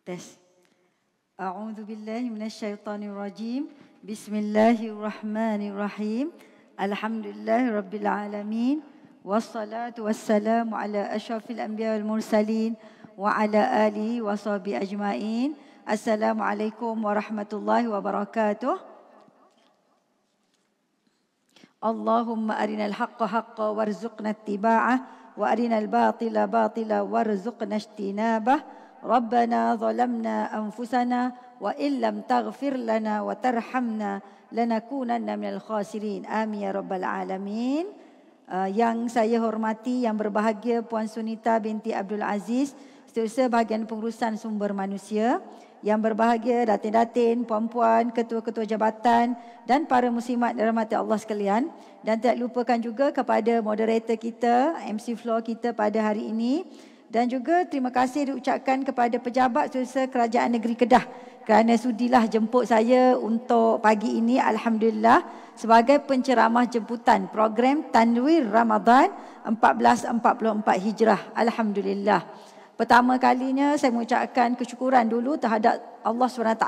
Tes. A'udzu billahi minasyaitonir rajim. Bismillahirrahmanirrahim. Alhamdulillahirabbil alamin. Wassalatu wassalamu ala asyrafil anbiya wal mursalin wa ala alihi washabihi ajmain. Assalamualaikum warahmatullahi wabarakatuh. Allahumma arinal haqqa haqqa warzuqna ittiba'ah wa arinal batila batila warzuqna ijtinabah. Rabbana zalamna anfusana wa illam taghfir lana wa tarhamna lanakunanna minal khasirin. Amin ya rabbal alamin. Yang saya hormati, yang berbahagia Puan Sunita binti Abdul Aziz, Setiausaha Bahagian Pengurusan Sumber Manusia. Yang berbahagia datin-datin, puan-puan, ketua-ketua jabatan dan para muslimat dirahmati Allah sekalian. Dan tidak lupakan juga kepada moderator kita, MC Floor kita pada hari ini. Dan juga terima kasih diucapkan kepada pejabat Setiausaha Kerajaan Negeri Kedah kerana sudilah jemput saya untuk pagi ini, alhamdulillah, sebagai penceramah jemputan program Tanwir Ramadan 1444 Hijrah. Alhamdulillah. Pertama kalinya saya mengucapkan kesyukuran dulu terhadap Allah SWT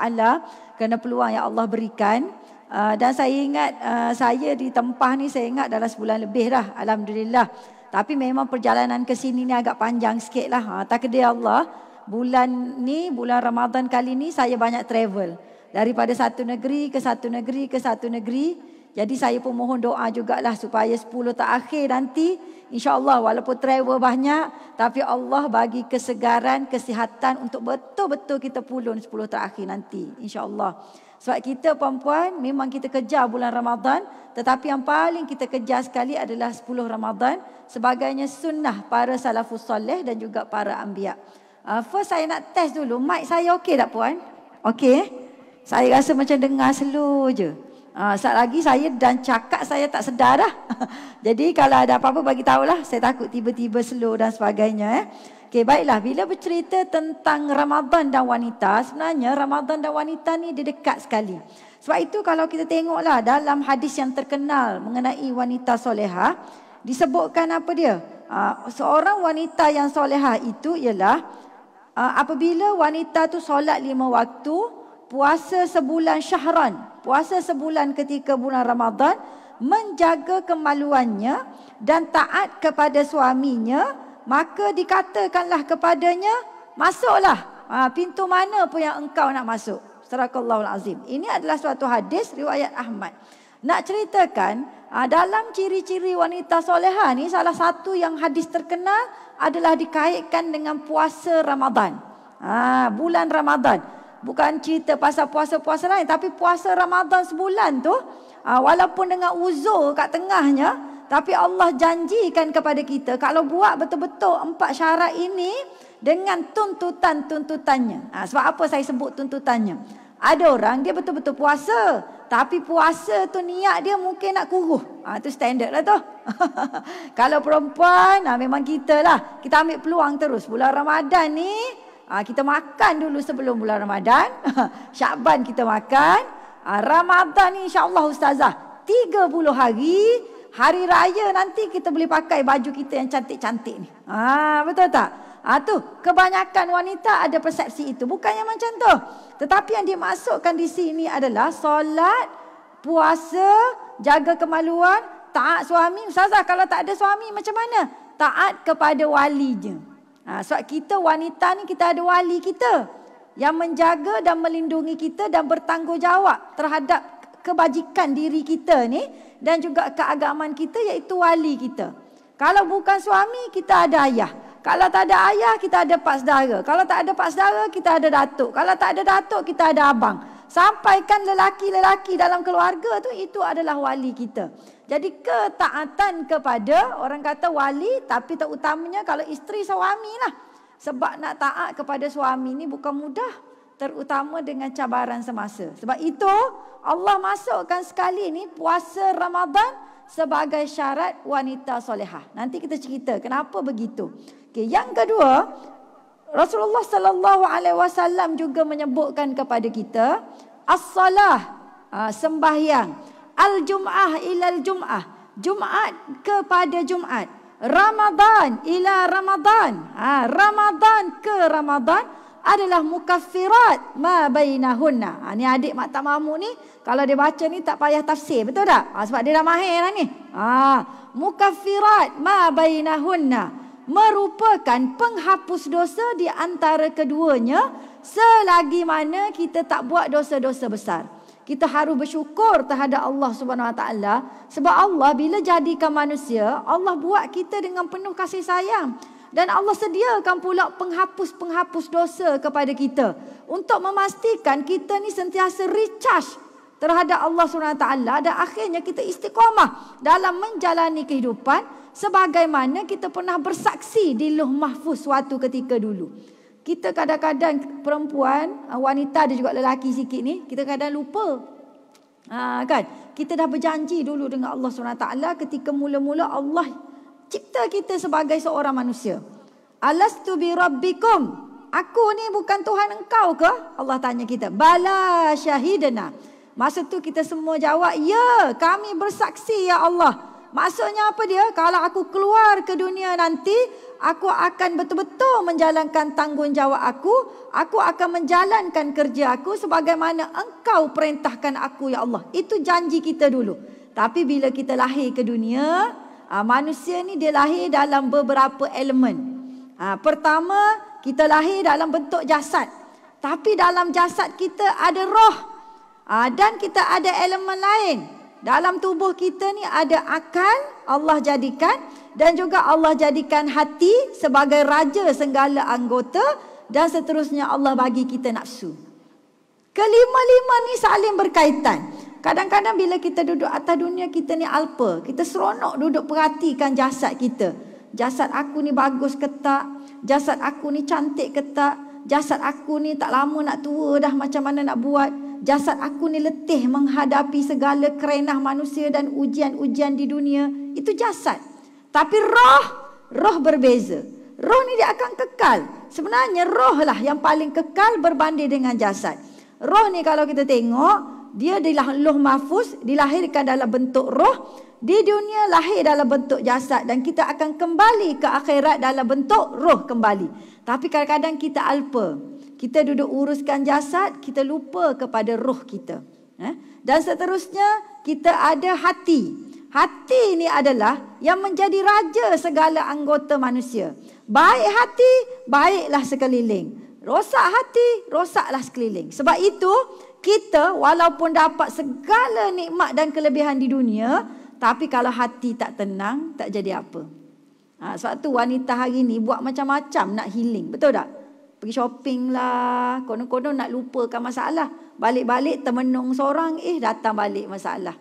kerana peluang yang Allah berikan. Dan saya ingat saya di Tempah ni, saya ingat dalam sebulan lebih dah, alhamdulillah. Tapi memang perjalanan ke sini ni agak panjang sikit lah. Takdir Allah, bulan ni, bulan Ramadan kali ni saya banyak travel. Daripada satu negeri ke satu negeri ke satu negeri. Jadi saya pun mohon doa jugalah supaya 10 terakhir nanti, insyaAllah walaupun travel banyak, tapi Allah bagi kesegaran, kesihatan untuk betul-betul kita pulun 10 terakhir nanti, insyaAllah. Sebab kita perempuan memang kita kejar bulan Ramadan, tetapi yang paling kita kejar sekali adalah 10 Ramadan. Sebagainya sunnah para salafus soleh dan juga para anbiya. First saya nak test dulu, mic saya okey tak puan? Okey? Saya rasa macam dengar slow je. Saat lagi saya dan cakap saya tak sedar dah. Jadi kalau ada apa-apa bagi tahulah, saya takut tiba-tiba slow dan sebagainya. Okey, baiklah, bila bercerita tentang Ramadan dan wanita, sebenarnya Ramadan dan wanita ni dia dekat sekali. Sebab itu kalau kita tengoklah dalam hadis yang terkenal mengenai wanita solehah, disebutkan apa dia? Seorang wanita yang solehah itu ialah apabila wanita tu solat 5 waktu, puasa sebulan syahran, puasa sebulan ketika bulan Ramadan, menjaga kemaluannya dan taat kepada suaminya, maka dikatakanlah kepadanya, masuklah pintu mana pun yang engkau nak masuk. Sadaqallahul azim. Ini adalah suatu hadis riwayat Ahmad. Nak ceritakan dalam ciri-ciri wanita solehah ni, salah satu yang hadis terkenal adalah dikaitkan dengan puasa Ramadan. Bulan Ramadan. Bukan cerita pasal puasa-puasa lain, tapi puasa Ramadan sebulan tu, walaupun dengan uzur kat tengahnya, tapi Allah janjikan kepada kita kalau buat betul-betul 4 syarat ini dengan tuntutan-tuntutannya. Sebab apa saya sebut tuntutannya? Ada orang dia betul-betul puasa, tapi puasa tu niat dia mungkin nak kuruh. Itu standard lah tu. Kalau perempuan, memang kita lah. Kita ambil peluang terus. Bulan Ramadan ni, kita makan dulu sebelum bulan Ramadan. Syakban kita makan. Ramadan ni insyaAllah ustazah 30 hari. Hari raya nanti kita boleh pakai baju kita yang cantik-cantik ni. Betul tak? Tu kebanyakan wanita ada persepsi itu. Bukannya macam tu. Tetapi yang dimasukkan di sini adalah solat, puasa, jaga kemaluan, taat suami. Ustazah, kalau tak ada suami macam mana? Taat kepada walinya. Sebab kita wanita ni, kita ada wali kita yang menjaga dan melindungi kita dan bertanggungjawab terhadap kebajikan diri kita ni dan juga keagamaan kita, iaitu wali kita. Kalau bukan suami, kita ada ayah. Kalau tak ada ayah, kita ada pak saudara. Kalau tak ada pak saudara, kita ada datuk. Kalau tak ada datuk, kita ada abang. Sampaikan lelaki-lelaki dalam keluarga tu, itu adalah wali kita. Jadi ketaatan kepada, orang kata wali, tapi terutamanya kalau isteri suami lah. Sebab nak taat kepada suami ni bukan mudah, terutama dengan cabaran semasa. Sebab itu Allah masukkan sekali ni puasa Ramadan sebagai syarat wanita solehah. Nanti kita cerita kenapa begitu. Okay, yang kedua, Rasulullah sallallahu alaihi wasallam juga menyebutkan kepada kita as-salah, sembahyang, al-jum'ah ilal jum'ah, Jumaat kepada Jumaat, Ramadan ila Ramadan, Ramadan ke Ramadan, adalah mukaffirat ma bainahunna. Ni adik Mak Tamamu ni kalau dia baca ni tak payah tafsir, betul tak? Sebab dia dah mahir dah ni. Mukaffirat ma bainahunna, merupakan penghapus dosa di antara keduanya selagi mana kita tak buat dosa-dosa besar. Kita harus bersyukur terhadap Allah Subhanahu Wa Taala, sebab Allah bila jadikan manusia, Allah buat kita dengan penuh kasih sayang. Dan Allah sediakan pula penghapus-penghapus dosa kepada kita untuk memastikan kita ni sentiasa recharge terhadap Allah SWT, dan akhirnya kita istiqamah dalam menjalani kehidupan sebagaimana kita pernah bersaksi di Lauh Mahfuz suatu ketika dulu. Kita kadang-kadang perempuan, wanita ada juga lelaki sikit ni, kita kadang lupa. Kan? Kita dah berjanji dulu dengan Allah SWT ketika mula-mula Allah cipta kita sebagai seorang manusia. Alastu bi rabbikum? Aku ni bukan Tuhan engkau ke? Allah tanya kita. Bala syahidna. Masa tu kita semua jawab, ya, kami bersaksi ya Allah. Maksudnya apa dia? Kalau aku keluar ke dunia nanti, aku akan betul-betul menjalankan tanggungjawab aku. Aku akan menjalankan kerja aku sebagaimana engkau perintahkan aku ya Allah. Itu janji kita dulu. Tapi bila kita lahir ke dunia, manusia ni dia lahir dalam beberapa elemen. Pertama, kita lahir dalam bentuk jasad. Tapi dalam jasad kita ada roh. Dan kita ada elemen lain. Dalam tubuh kita ni ada akal, Allah jadikan, dan juga Allah jadikan hati sebagai raja segala anggota, dan seterusnya Allah bagi kita nafsu. Kelima-lima ni saling berkaitan. Kadang-kadang bila kita duduk atas dunia, kita ni alpa. Kita seronok duduk perhatikan jasad kita. Jasad aku ni bagus ke tak? Jasad aku ni cantik ke tak? Jasad aku ni tak lama nak tua dah, macam mana nak buat? Jasad aku ni letih menghadapi segala kerenah manusia dan ujian-ujian di dunia. Itu jasad. Tapi roh berbeza. Roh ni dia akan kekal. Sebenarnya roh lah yang paling kekal berbanding dengan jasad. Roh ni kalau kita tengok, dia di Lauh Mahfuz dilahirkan dalam bentuk roh. Di dunia lahir dalam bentuk jasad, dan kita akan kembali ke akhirat dalam bentuk roh kembali. Tapi kadang-kadang kita alpa. Kita duduk uruskan jasad, kita lupa kepada roh kita. Dan seterusnya kita ada hati. Hati ini adalah yang menjadi raja segala anggota manusia. Baik hati, baiklah sekeliling. Rosak hati, rosaklah sekeliling. Sebab itu kita walaupun dapat segala nikmat dan kelebihan di dunia, tapi kalau hati tak tenang, tak jadi apa. Sebab tu wanita hari ni buat macam-macam nak healing. Betul tak? Pergi shopping lah, konon-konon nak lupakan masalah. Balik-balik termenung seorang, datang balik masalah.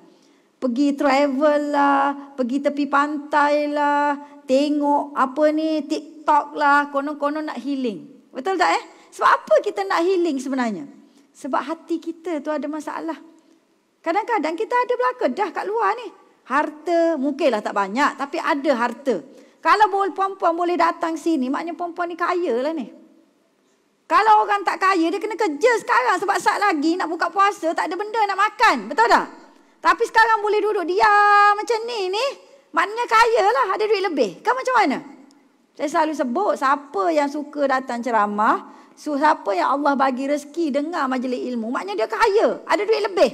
Pergi travel lah, pergi tepi pantai lah, tengok apa ni, TikTok lah, konon-konon nak healing. Betul tak Sebab apa kita nak healing sebenarnya? Sebab hati kita tu ada masalah. Kadang-kadang kita ada belaka dah kat luar ni. Harta, mungkinlah tak banyak, tapi ada harta. Kalau perempuan boleh datang sini, maknanya perempuan ni kaya lah ni. Kalau orang tak kaya, dia kena kerja sekarang. Sebab saat lagi nak buka puasa, tak ada benda nak makan. Betul tak? Tapi sekarang boleh duduk diam macam ni, maknanya kaya lah, ada duit lebih. Kan macam mana? Saya selalu sebut, siapa yang suka datang ceramah, siapa yang Allah bagi rezeki dengar majlis ilmu, maknanya dia kaya, ada duit lebih.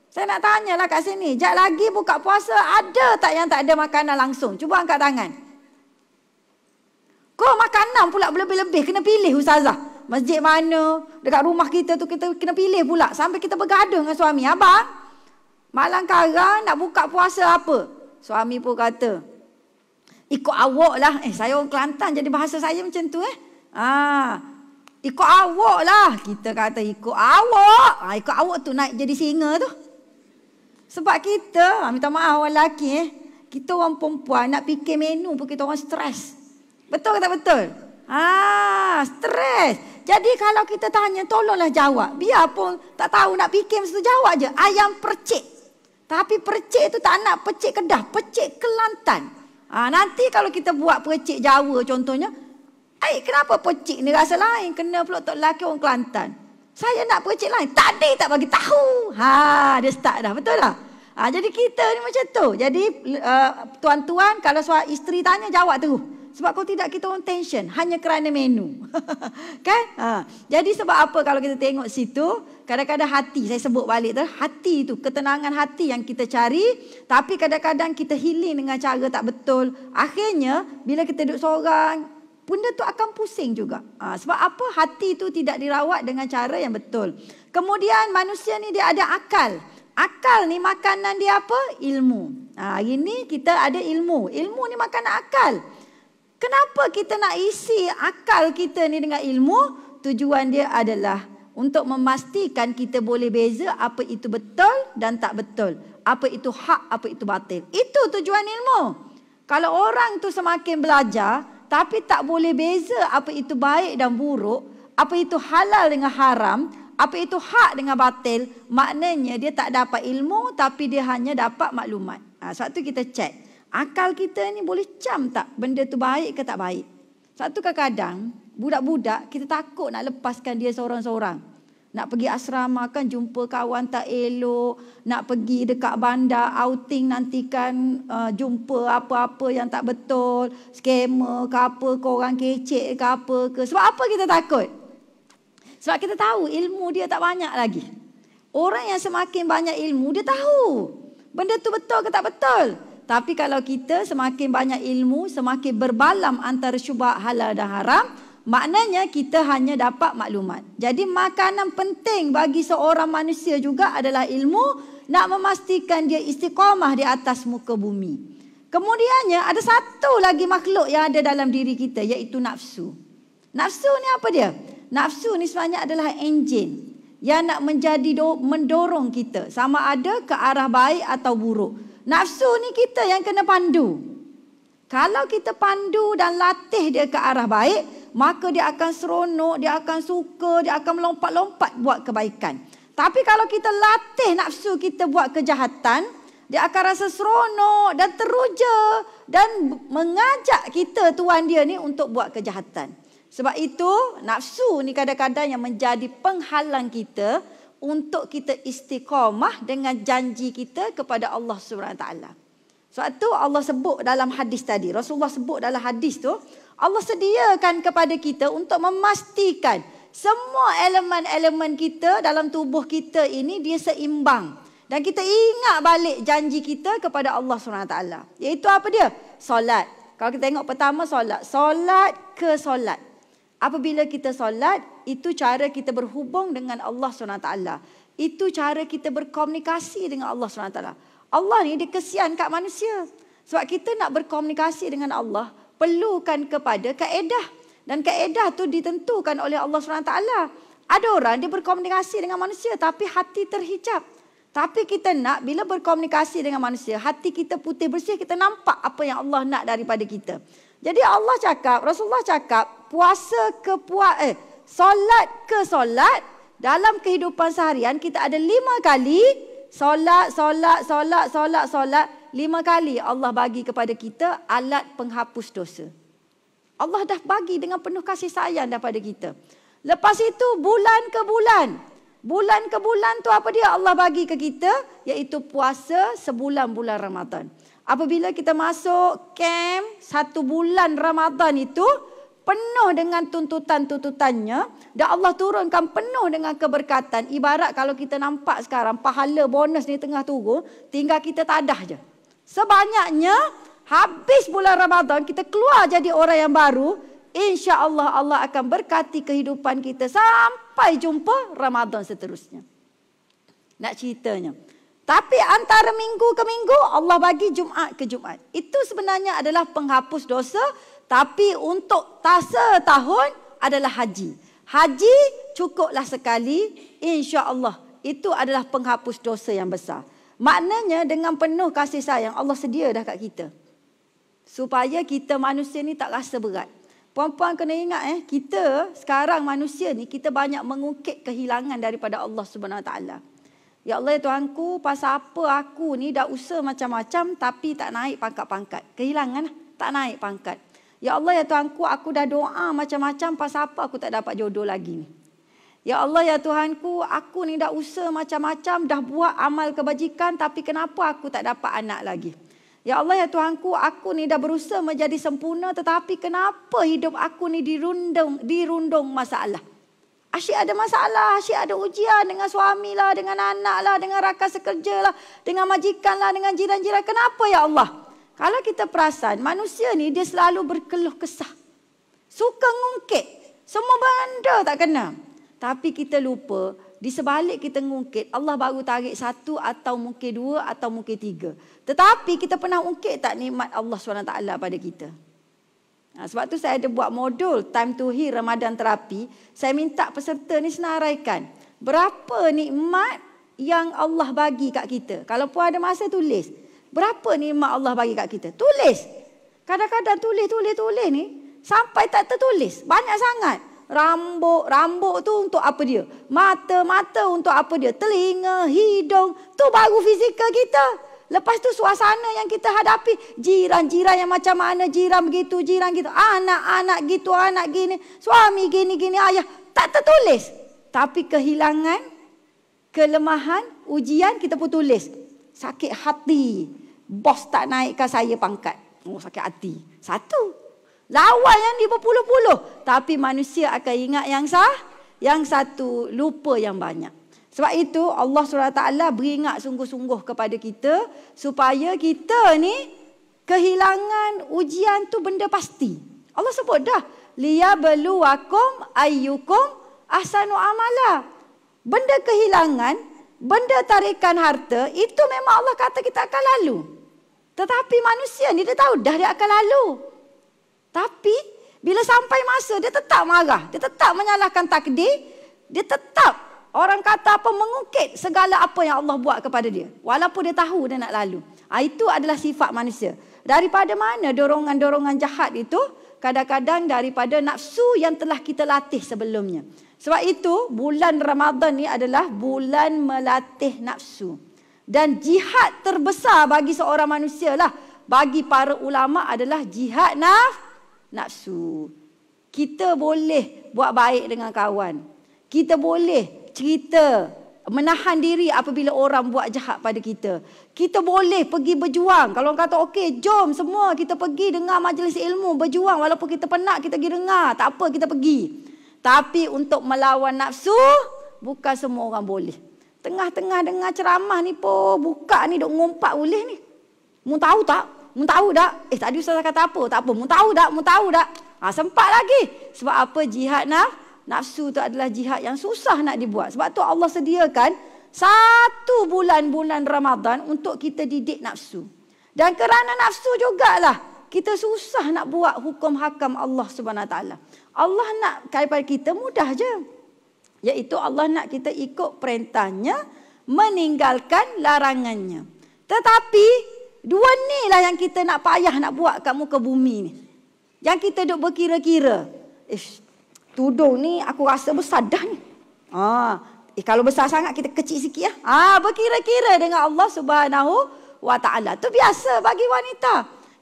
Saya nak tanyalah kat sini, sekejap lagi buka puasa, ada tak yang tak ada makanan langsung? Cuba angkat tangan. Kau makanan pula lebih-lebih, kena pilih ustazah. Masjid mana, dekat rumah kita tu kita kena pilih pula. Sampai kita bergaduh dengan suami. Abang, malam karang nak buka puasa apa? Suami pun kata, ikut awak lah. Saya orang Kelantan jadi bahasa saya macam tu ikut awak lah. Kita kata ikut awak. Ikut awak tu naik jadi singa tu. Sebab kita, minta maaf orang lelaki kita orang perempuan nak fikir menu pun kita orang stres. Betul ke tak betul? Stres. Jadi kalau kita tanya, tolonglah jawab. Biarpun tak tahu nak fikir, mesti jawab je. Ayam percik. Tapi percik tu tak nak percik Kedah, percik Kelantan. Nanti kalau kita buat percik Jawa contohnya, kenapa percik ni rasa lain? Kena pula tok lelaki orang Kelantan. Saya nak percik lain. Tadi tak bagi tahu. Dia start dah. Betul tak? Jadi kita ni macam tu. Jadi tuan-tuan, kalau isteri tanya, jawab terus. Sebab kalau tidak kita orang tension hanya kerana menu. Kan? Jadi sebab apa kalau kita tengok situ, kadang-kadang hati, saya sebut balik tu, hati tu, ketenangan hati yang kita cari, tapi kadang-kadang kita healing dengan cara tak betul. Akhirnya bila kita duduk seorang, benda tu akan pusing juga. Sebab apa? Hati tu tidak dirawat dengan cara yang betul. Kemudian manusia ni dia ada akal. Akal ni makanan dia apa? Ilmu. Hari ni kita ada ilmu. Ilmu ni makanan akal. Kenapa kita nak isi akal kita ni dengan ilmu? Tujuan dia adalah untuk memastikan kita boleh beza apa itu betul dan tak betul. Apa itu hak, apa itu batil. Itu tujuan ilmu. Kalau orang tu semakin belajar, tapi tak boleh beza apa itu baik dan buruk, apa itu halal dengan haram, apa itu hak dengan batil, maknanya dia tak dapat ilmu tapi dia hanya dapat maklumat. Sebab tu kita cek. Akal kita ni boleh cam tak benda tu baik ke tak baik. Sebab tu kadang-kadang budak-budak kita takut nak lepaskan dia seorang-seorang. Nak pergi asrama kan jumpa kawan tak elok. Nak pergi dekat bandar outing nantikan jumpa apa-apa yang tak betul. Scammer ke apa, korang kecek ke apa ke. Sebab apa kita takut? Sebab kita tahu ilmu dia tak banyak lagi. Orang yang semakin banyak ilmu, dia tahu benda tu betul ke tak betul. Tapi kalau kita semakin banyak ilmu, semakin berbalam antara syubhat halal dan haram, maknanya kita hanya dapat maklumat. Jadi makanan penting bagi seorang manusia juga adalah ilmu, nak memastikan dia istiqamah di atas muka bumi. Kemudiannya ada satu lagi makhluk yang ada dalam diri kita, iaitu nafsu. Nafsu ni apa dia? Nafsu ni sebenarnya adalah enjin yang nak mendorong kita sama ada ke arah baik atau buruk. Nafsu ni kita yang kena pandu. Kalau kita pandu dan latih dia ke arah baik, maka dia akan seronok, dia akan suka, dia akan melompat-lompat buat kebaikan. Tapi kalau kita latih nafsu kita buat kejahatan, dia akan rasa seronok dan teruja dan mengajak kita tuan dia ni untuk buat kejahatan. Sebab itu nafsu ni kadang-kadang yang menjadi penghalang kita untuk kita istiqamah dengan janji kita kepada Allah SWT. Sebab tu Allah sebut dalam hadis tadi, Rasulullah sebut dalam hadis tu, Allah sediakan kepada kita untuk memastikan semua elemen-elemen kita dalam tubuh kita ini dia seimbang. Dan kita ingat balik janji kita kepada Allah SWT. Iaitu apa dia? Solat. Kalau kita tengok pertama solat. Solat ke solat. Apabila kita solat, itu cara kita berhubung dengan Allah SWT. Itu cara kita berkomunikasi dengan Allah SWT. Allah ni dia kesian kat manusia. Sebab kita nak berkomunikasi dengan Allah, perlukan kepada kaedah. Dan kaedah tu ditentukan oleh Allah SWT. Ada orang dia berkomunikasi dengan manusia, tapi hati terhijab. Tapi kita nak bila berkomunikasi dengan manusia, hati kita putih bersih, kita nampak apa yang Allah nak daripada kita. Jadi Allah cakap, Rasulullah cakap, solat ke solat, dalam kehidupan seharian kita ada 5 kali solat. 5 kali Allah bagi kepada kita alat penghapus dosa. Allah dah bagi dengan penuh kasih sayang daripada kita. Lepas itu bulan ke bulan. Bulan ke bulan tu apa dia Allah bagi ke kita? Iaitu puasa sebulan bulan Ramadan. Apabila kita masuk camp 1 bulan Ramadan itu penuh dengan tuntutan-tuntutannya dan Allah turunkan penuh dengan keberkatan. Ibarat kalau kita nampak sekarang pahala bonus ni tengah turun, tinggal kita tadah je. Sebanyaknya habis bulan Ramadan kita keluar jadi orang yang baru, insya-Allah Allah akan berkati kehidupan kita sampai jumpa Ramadan seterusnya. Nak ceritanya. Tapi antara minggu ke minggu Allah bagi Jumaat ke Jumaat. Itu sebenarnya adalah penghapus dosa. Tapi untuk tasa tahun adalah haji. Haji cukuplah sekali. InsyaAllah itu adalah penghapus dosa yang besar. Maknanya dengan penuh kasih sayang Allah sedia dah kat kita. Supaya kita manusia ni tak rasa berat. Puan-puan kena ingat kita sekarang manusia ni kita banyak mengungkit kehilangan daripada Allah SWT. Ya Allah ya Tuhanku, pasal apa aku ni dah usaha macam-macam tapi tak naik pangkat-pangkat. Kehilangan tak naik pangkat. Ya Allah ya Tuhanku, aku dah doa macam-macam pasal apa aku tak dapat jodoh lagi ni. Ya Allah ya Tuhanku, aku ni dah usaha macam-macam, dah buat amal kebajikan tapi kenapa aku tak dapat anak lagi. Ya Allah, ya Tuhanku, aku ni dah berusaha menjadi sempurna, tetapi kenapa hidup aku ni dirundung masalah? Asyik ada masalah, asyik ada ujian dengan suami lah, dengan anak lah, dengan rakan sekerja lah, dengan majikan lah, dengan jiran-jiran. Kenapa ya Allah? Kalau kita perasan, manusia ni dia selalu berkeluh kesah. Suka ngungkit. Semua benda tak kena. Tapi kita lupa, di sebalik kita ngungkit, Allah baru tarik 1 atau mungkin 2 atau mungkin 3. Tetapi kita pernah ungkit tak nikmat Allah SWT pada kita? Sebab tu saya ada buat modul Time to Heal Ramadan Terapi. Saya minta peserta ni senaraikan berapa nikmat yang Allah bagi kat kita. Kalau pun ada masa tulis. Berapa nikmat Allah bagi kat kita? Tulis. Kadang-kadang tulis ni sampai tak tertulis. Banyak sangat. Rambut tu untuk apa dia? Mata untuk apa dia? Telinga, hidung. Tu baru fizikal kita. Lepas tu suasana yang kita hadapi. Jiran-jiran yang macam mana. Jiran begitu, jiran gitu. Anak-anak gitu, anak gini. Suami gini-gini, ayah. Tak tertulis. Tapi kehilangan, kelemahan, ujian kita pun tulis. Sakit hati. Bos tak naikkan saya pangkat. Oh, sakit hati. 1. Lawan yang dia berpuluh-puluh. Tapi manusia akan ingat yang Yang 1 lupa yang banyak. Sebab itu Allah SWT beringat sungguh-sungguh kepada kita. Supaya kita ni kehilangan ujian tu benda pasti. Allah sebut dah. Liyabluwakum ayyukum ahsanu amala. Benda kehilangan, benda tarikan harta, itu memang Allah kata kita akan lalu. Tetapi manusia ni dia tahu dah dia akan lalu. Tapi bila sampai masa dia tetap marah. Dia tetap menyalahkan takdir. Dia tetap orang kata apa mengungkit segala apa yang Allah buat kepada dia. Walaupun dia tahu dia nak lalu. Itu adalah sifat manusia. Daripada mana dorongan-dorongan jahat itu? Kadang-kadang daripada nafsu yang telah kita latih sebelumnya. Sebab itu bulan Ramadan ni adalah bulan melatih nafsu. Dan jihad terbesar bagi seorang manusia lah. Bagi para ulama adalah jihad nafsu. Kita boleh buat baik dengan kawan. Kita boleh cerita, menahan diri apabila orang buat jahat pada kita. Kita boleh pergi berjuang. Kalau orang kata, okey, jom semua kita pergi dengar majlis ilmu, berjuang. Walaupun kita penat, kita pergi dengar. Tak apa, kita pergi. Tapi untuk melawan nafsu, bukan semua orang boleh. Tengah-tengah dengar ceramah ni pun, buka ni, duk ngumpat boleh ni. Mu tahu tak? Mu tahu tak? Tadi Ustaz kata apa? Tak apa. Mu tahu tak? Mu tahu tak? Sempat lagi. Sebab apa? Jihad nafsu tu adalah jihad yang susah nak dibuat. Sebab tu Allah sediakan 1 bulan Ramadan untuk kita didik nafsu. Dan kerana nafsu jugalah kita susah nak buat hukum hakam Allah Subhanahu Wa Taala. Allah nak kepada kita mudah je. Iaitu Allah nak kita ikut perintahnya, meninggalkan larangannya. Tetapi 2 ni lah yang kita nak payah nak buat kat muka bumi ni. Yang kita duk berkira-kira. Tudung ni aku rasa besar dah ni. Kalau besar sangat kita kecil sikit ya. Berkira-kira dengan Allah Subhanahu Wa Taala. Tu biasa bagi wanita.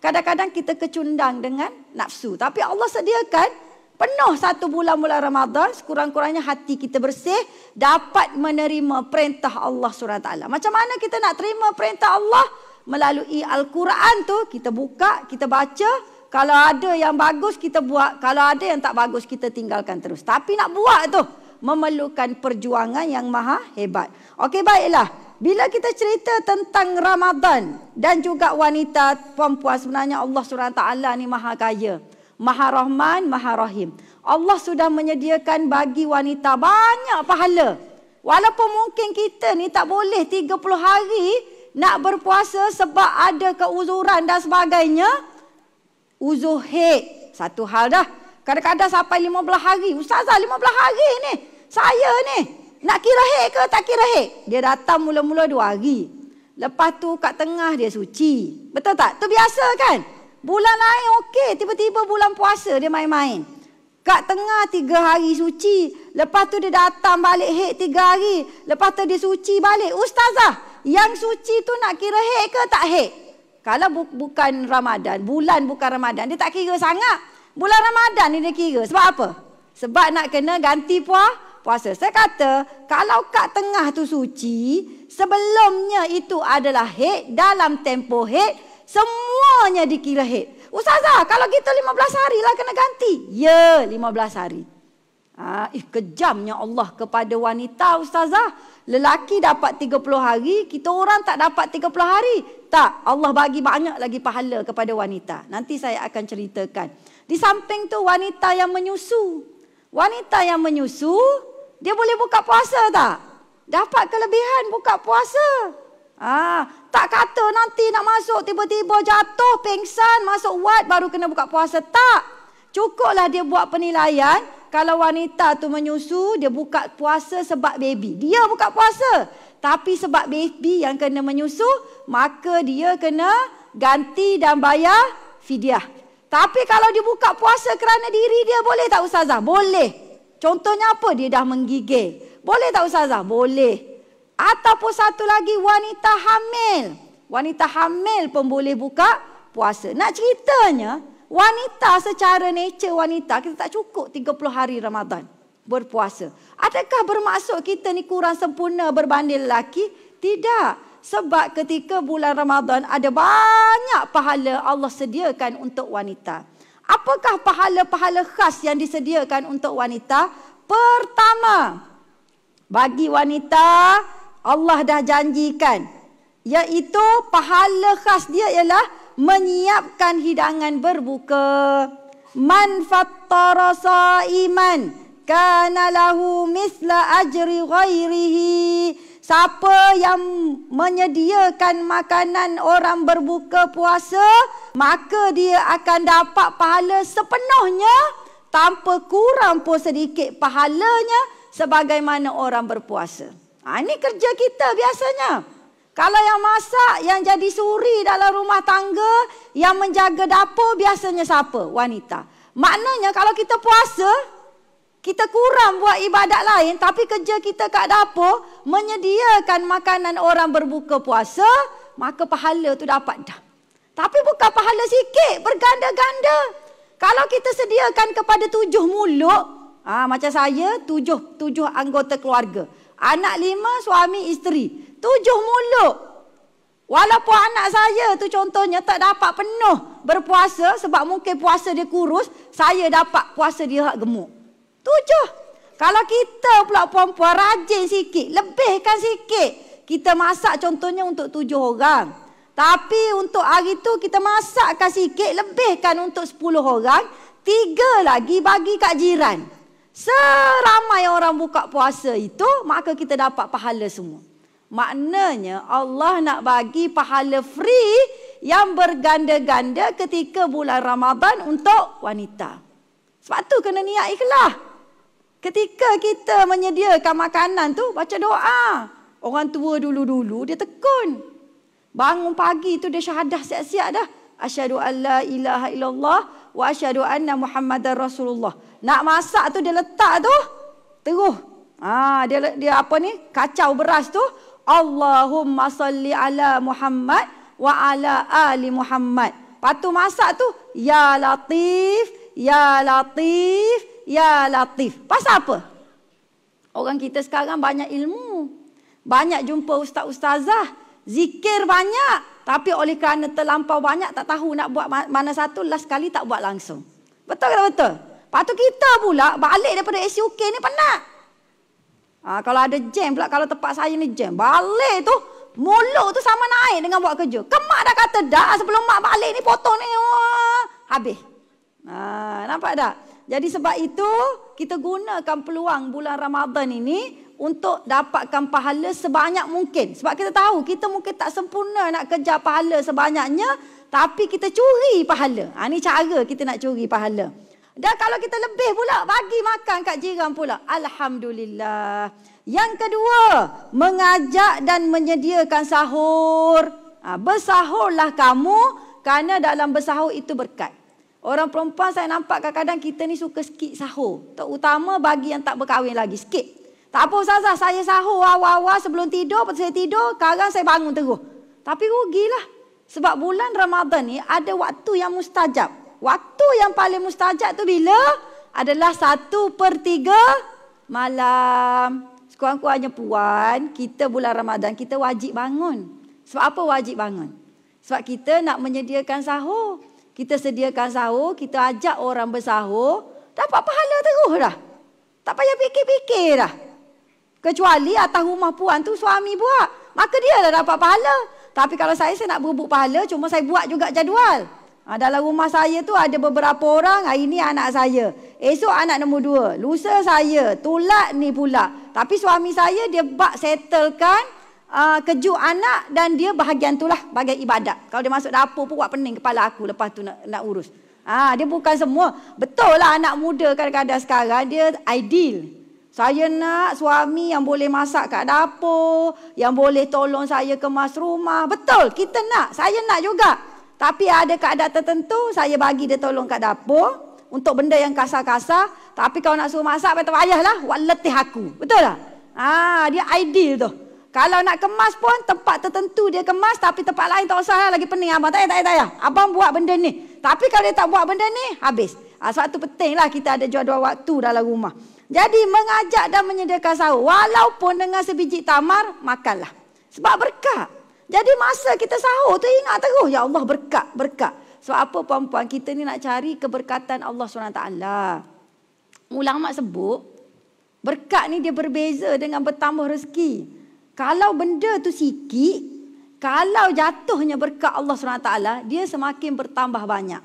Kadang-kadang kita kecundang dengan nafsu. Tapi Allah sediakan penuh 1 bulan Ramadan. Sekurang-kurangnya hati kita bersih. Dapat menerima perintah Allah SWT. Macam mana kita nak terima perintah Allah? Melalui Al-Quran tu. Kita buka, kita baca. Kalau ada yang bagus kita buat. Kalau ada yang tak bagus kita tinggalkan terus. Tapi nak buat tu memerlukan perjuangan yang maha hebat. Okey, baiklah. Bila kita cerita tentang Ramadan dan juga wanita perempuan, sebenarnya Allah SWT ni maha kaya, maha rahman, maha rahim. Allah sudah menyediakan bagi wanita banyak pahala. Walaupun mungkin kita ni tak boleh 30 hari nak berpuasa sebab ada keuzuran dan sebagainya. Uzur haid, satu hal dah. Kadang-kadang sampai 15 hari. Ustazah 15 hari ni. Saya ni. Nak kira haid ke tak kira haid? Dia datang mula-mula 2 hari. Lepas tu kat tengah dia suci. Betul tak? Tu biasa kan? Bulan lain okey. Tiba-tiba bulan puasa dia main-main. Kat tengah 3 hari suci. Lepas tu dia datang balik haid 3 hari. Lepas tu dia suci balik. Ustazah, yang suci tu nak kira haid ke tak haid? Kalau bukan Ramadan, bulan bukan Ramadan, dia tak kira sangat. Bulan Ramadan ni dia kira. Sebab apa? Sebab nak kena ganti puasa. Saya kata, kalau kat tengah tu suci, sebelumnya itu adalah haid, dalam tempoh haid, semua lamanya dikira haid. Ustazah, kalau kita 15 hari lah kena ganti. Ya, 15 hari. Kejamnya Allah kepada wanita, ustazah. Lelaki dapat 30 hari, kita orang tak dapat 30 hari. Tak, Allah bagi banyak lagi pahala kepada wanita. Nanti saya akan ceritakan. Di samping tu wanita yang menyusu. Wanita yang menyusu, dia boleh buka puasa tak? Dapat kelebihan buka puasa. Tak kata nanti nak masuk tiba-tiba jatuh, pengsan, masuk wad baru kena buka puasa. Tak. Cukuplah dia buat penilaian. Kalau wanita tu menyusu, dia buka puasa sebab baby. Dia buka puasa. Tapi sebab baby yang kena menyusu, maka dia kena ganti dan bayar fidyah. Tapi kalau dia buka puasa kerana diri dia, boleh tak ustazah? Boleh. Contohnya apa? Dia dah menggigil. Boleh tak ustazah? Boleh. Ataupun satu lagi, wanita hamil. Wanita hamil pun boleh buka puasa. Nak ceritanya, wanita secara nature wanita, kita tak cukup 30 hari Ramadan berpuasa. Adakah bermaksud kita ni kurang sempurna berbanding lelaki? Tidak. Sebab ketika bulan Ramadan ada banyak pahala Allah sediakan untuk wanita. Apakah pahala-pahala khas yang disediakan untuk wanita? Pertama, bagi wanita Allah dah janjikan, iaitu pahala khas dia ialah menyiapkan hidangan berbuka. Man fattara sa'iman kana lahu misla ajri ghairihi. Siapa yang menyediakan makanan orang berbuka puasa, maka dia akan dapat pahala sepenuhnya tanpa kurang pun sedikit pahalanya sebagaimana orang berpuasa. Ini kerja kita biasanya. Kalau yang masak, yang jadi suri dalam rumah tangga, yang menjaga dapur biasanya siapa? Wanita. Maknanya kalau kita puasa, kita kurang buat ibadat lain, tapi kerja kita kat dapur menyediakan makanan orang berbuka puasa, maka pahala tu dapat dah. Tapi bukan pahala sikit, berganda-ganda. Kalau kita sediakan kepada 7 mulut, macam saya, 7 anggota keluarga. Anak 5, suami, isteri. 7 mulut. Walaupun anak saya tu contohnya tak dapat penuh berpuasa sebab mungkin puasa dia kurus, saya dapat puasa dia hak gemuk. 7. Kalau kita pula perempuan rajin sikit, lebihkan sikit. Kita masak contohnya untuk 7 orang. Tapi untuk hari tu kita masakkan sikit, lebihkan untuk 10 orang. 3 lagi bagi kat jiran. Seramai orang buka puasa itu, maka kita dapat pahala semua. Maknanya Allah nak bagi pahala free yang berganda-ganda ketika bulan Ramadan untuk wanita. Sebab tu kena niat ikhlas. Ketika kita menyediakan makanan tu, baca doa. Orang tua dulu-dulu dia tekun. Bangun pagi tu dia syahadah siap-siap dah. Asyhadu an la ilaha illallah wa asyhadu anna Muhammadar Rasulullah. Nak masak tu dia letak tu terus. Dia apa ni? Kacau beras tu. Allahumma salli ala Muhammad wa ala ali Muhammad. Patu masak tu ya Latif, ya Latif, ya Latif. Pasal apa? Orang kita sekarang banyak ilmu. Banyak jumpa ustaz-ustazah. Zikir banyak. Tapi oleh kerana terlampau banyak, tak tahu nak buat mana satu, last kali tak buat langsung. Betul ke tak betul? Lepas tu kita pula balik daripada SUK ni penat. Kalau ada jam pula, kalau tempat saya ni jam. Balik tu, mulut tu sama naik dengan buat kerja. Kemak dah kata dah, sebelum mak balik ni potong ni. Habis. Nampak tak? Jadi sebab itu, kita gunakan peluang bulan Ramadan ini untuk dapatkan pahala sebanyak mungkin. Sebab kita tahu, kita mungkin tak sempurna nak kejar pahala sebanyaknya, tapi kita curi pahala. Ini cara kita nak curi pahala. Dan kalau kita lebih pula, bagi makan kat jiran pula. Alhamdulillah. Yang kedua, mengajak dan menyediakan sahur. Bersahurlah kamu, kerana dalam bersahur itu berkat. Orang perempuan saya nampak kadang-kadang kita ni suka skip sahur. Terutama bagi yang tak berkahwin lagi, skip. Tak apa ustazah, saya sahur awal-awal sebelum tidur, lepas saya tidur, sekarang saya bangun terus. Tapi rugilah. Sebab bulan Ramadan ni ada waktu yang mustajab. Waktu yang paling mustajab tu bila? Adalah 1/3 malam. Sekurang-kurangnya puan, kita bulan Ramadan, kita wajib bangun. Sebab apa wajib bangun? Sebab kita nak menyediakan sahur. Kita sediakan sahur, kita ajak orang bersahur, dapat pahala terus dah. Tak payah fikir-fikir dah. Kecuali atas rumah puan tu suami buat, maka dia dah dapat pahala. Tapi kalau saya nak berebut pahala, cuma saya buat juga jadual. Dalam rumah saya tu ada beberapa orang, hari ni anak saya, esok anak nombor 2, lusa saya, tolak ni pula. Tapi suami saya dia bak settlekan kejut anak dan dia bahagian tu lah bahagian ibadat. Kalau dia masuk dapur pun buat pening kepala aku lepas tu nak urus. Dia bukan semua. Betul lah anak muda kadang-kadang sekarang dia ideal. Saya nak suami yang boleh masak kat dapur, yang boleh tolong saya kemas rumah. Betul, kita nak. Saya nak juga. Tapi ada keadaan tertentu, saya bagi dia tolong kat dapur untuk benda yang kasar-kasar. Tapi kalau nak suruh masak, tak payahlah. Buat letih aku. Betul tak? Dia ideal tu. Kalau nak kemas pun, tempat tertentu dia kemas. Tapi tempat lain tak usah lah, lagi pening abang. Tak payah. Abang buat benda ni. Tapi kalau dia tak buat benda ni, habis. Sebab tu pentinglah kita ada jadual waktu dalam rumah. Jadi mengajak dan menyediakan sahur. Walaupun dengan sebiji tamar, makanlah. Sebab berkat. Jadi masa kita sahur tu ingat terus. Ya Allah berkat, berkat. Sebab apa puan-puan, kita ni nak cari keberkatan Allah SWT. Ulama sebut, berkat ni dia berbeza dengan bertambah rezeki. Kalau benda tu sikit, kalau jatuhnya berkat Allah SWT, dia semakin bertambah banyak.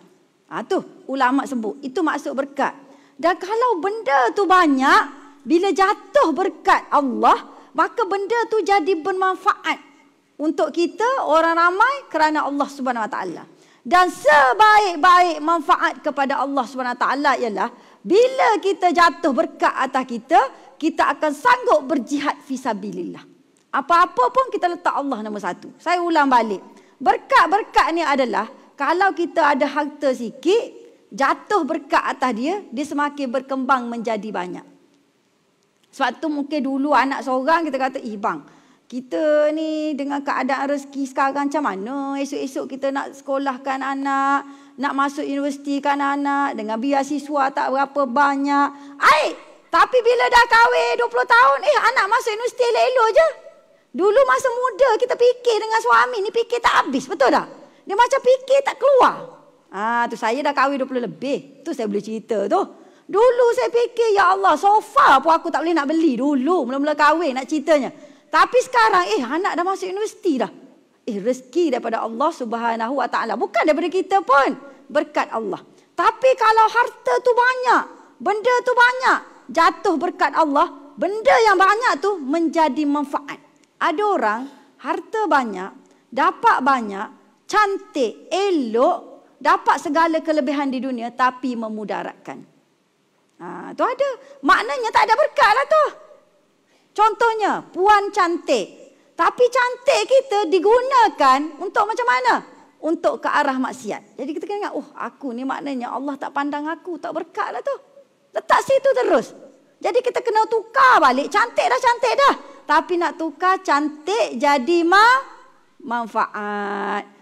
Tu ulama sebut. Itu maksud berkat. Dan kalau benda tu banyak, bila jatuh berkat Allah, maka benda tu jadi bermanfaat untuk kita, orang ramai kerana Allah SWT. Dan sebaik-baik manfaat kepada Allah SWT ialah bila kita jatuh berkat atas kita, kita akan sanggup berjihad fisabilillah. Apa-apa pun kita letak Allah nombor 1. Saya ulang balik. Berkat-berkat ni adalah kalau kita ada harta sikit, jatuh berkat atas dia, dia semakin berkembang menjadi banyak. Sebab tu mungkin dulu anak seorang kita kata, bang, kita ni dengan keadaan rezeki sekarang macam mana? Esok-esok kita nak sekolahkan anak, nak masuk universiti kan anak, dengan biasiswa tak berapa banyak. Tapi bila dah kahwin 20 tahun, anak masuk universiti elok-elok je. Dulu masa muda kita fikir dengan suami ni fikir tak habis, betul tak? Dia macam fikir tak keluar. Tu saya dah kahwin 20 lebih. Tu saya boleh cerita tu. Dulu saya fikir, ya Allah, sofa pun aku tak boleh nak beli dulu. Mula-mula kahwin nak ceritanya. Tapi sekarang, anak dah masuk universiti dah. Rezeki daripada Allah Subhanahu Wa Taala. Bukan daripada kita pun. Berkat Allah. Tapi kalau harta tu banyak, benda tu banyak, jatuh berkat Allah, benda yang banyak tu menjadi manfaat. Ada orang, harta banyak, dapat banyak, cantik, elok, dapat segala kelebihan di dunia tapi memudaratkan. Tu ada. Maknanya tak ada berkat lah tu. Contohnya, puan cantik. Tapi cantik kita digunakan untuk macam mana? Untuk ke arah maksiat. Jadi kita kena ingat, aku ni maknanya Allah tak pandang aku, tak berkat lah tu. Letak situ terus. Jadi kita kena tukar balik. Cantik dah. Tapi nak tukar cantik jadi manfaat.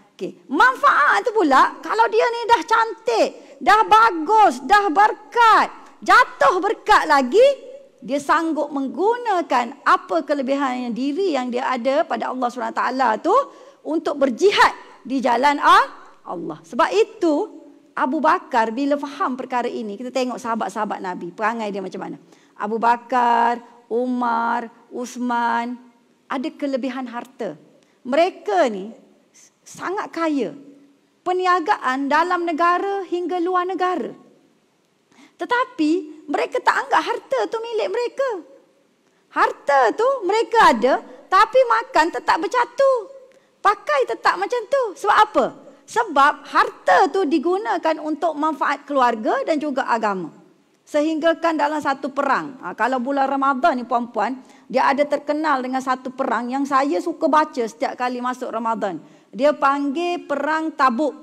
Manfaat tu pula, kalau dia ni dah cantik, dah bagus, dah berkat, jatuh berkat lagi, dia sanggup menggunakan apa kelebihan diri yang dia ada pada Allah SWT tu untuk berjihad di jalan Allah. Sebab itu, Abu Bakar bila faham perkara ini, kita tengok sahabat-sahabat Nabi, perangai dia macam mana. Abu Bakar, Umar, Uthman, ada kelebihan harta. Mereka ni sangat kaya. Perniagaan dalam negara hingga luar negara. Tetapi mereka tak anggap harta tu milik mereka. Harta tu mereka ada, tapi makan tetap bercatu. Pakai tetap macam tu. Sebab apa? Sebab harta tu digunakan untuk manfaat keluarga dan juga agama. Sehinggakan dalam satu perang. Kalau bulan Ramadan ni puan-puan, dia ada terkenal dengan satu perang yang saya suka baca setiap kali masuk Ramadan. Dia panggil Perang Tabuk.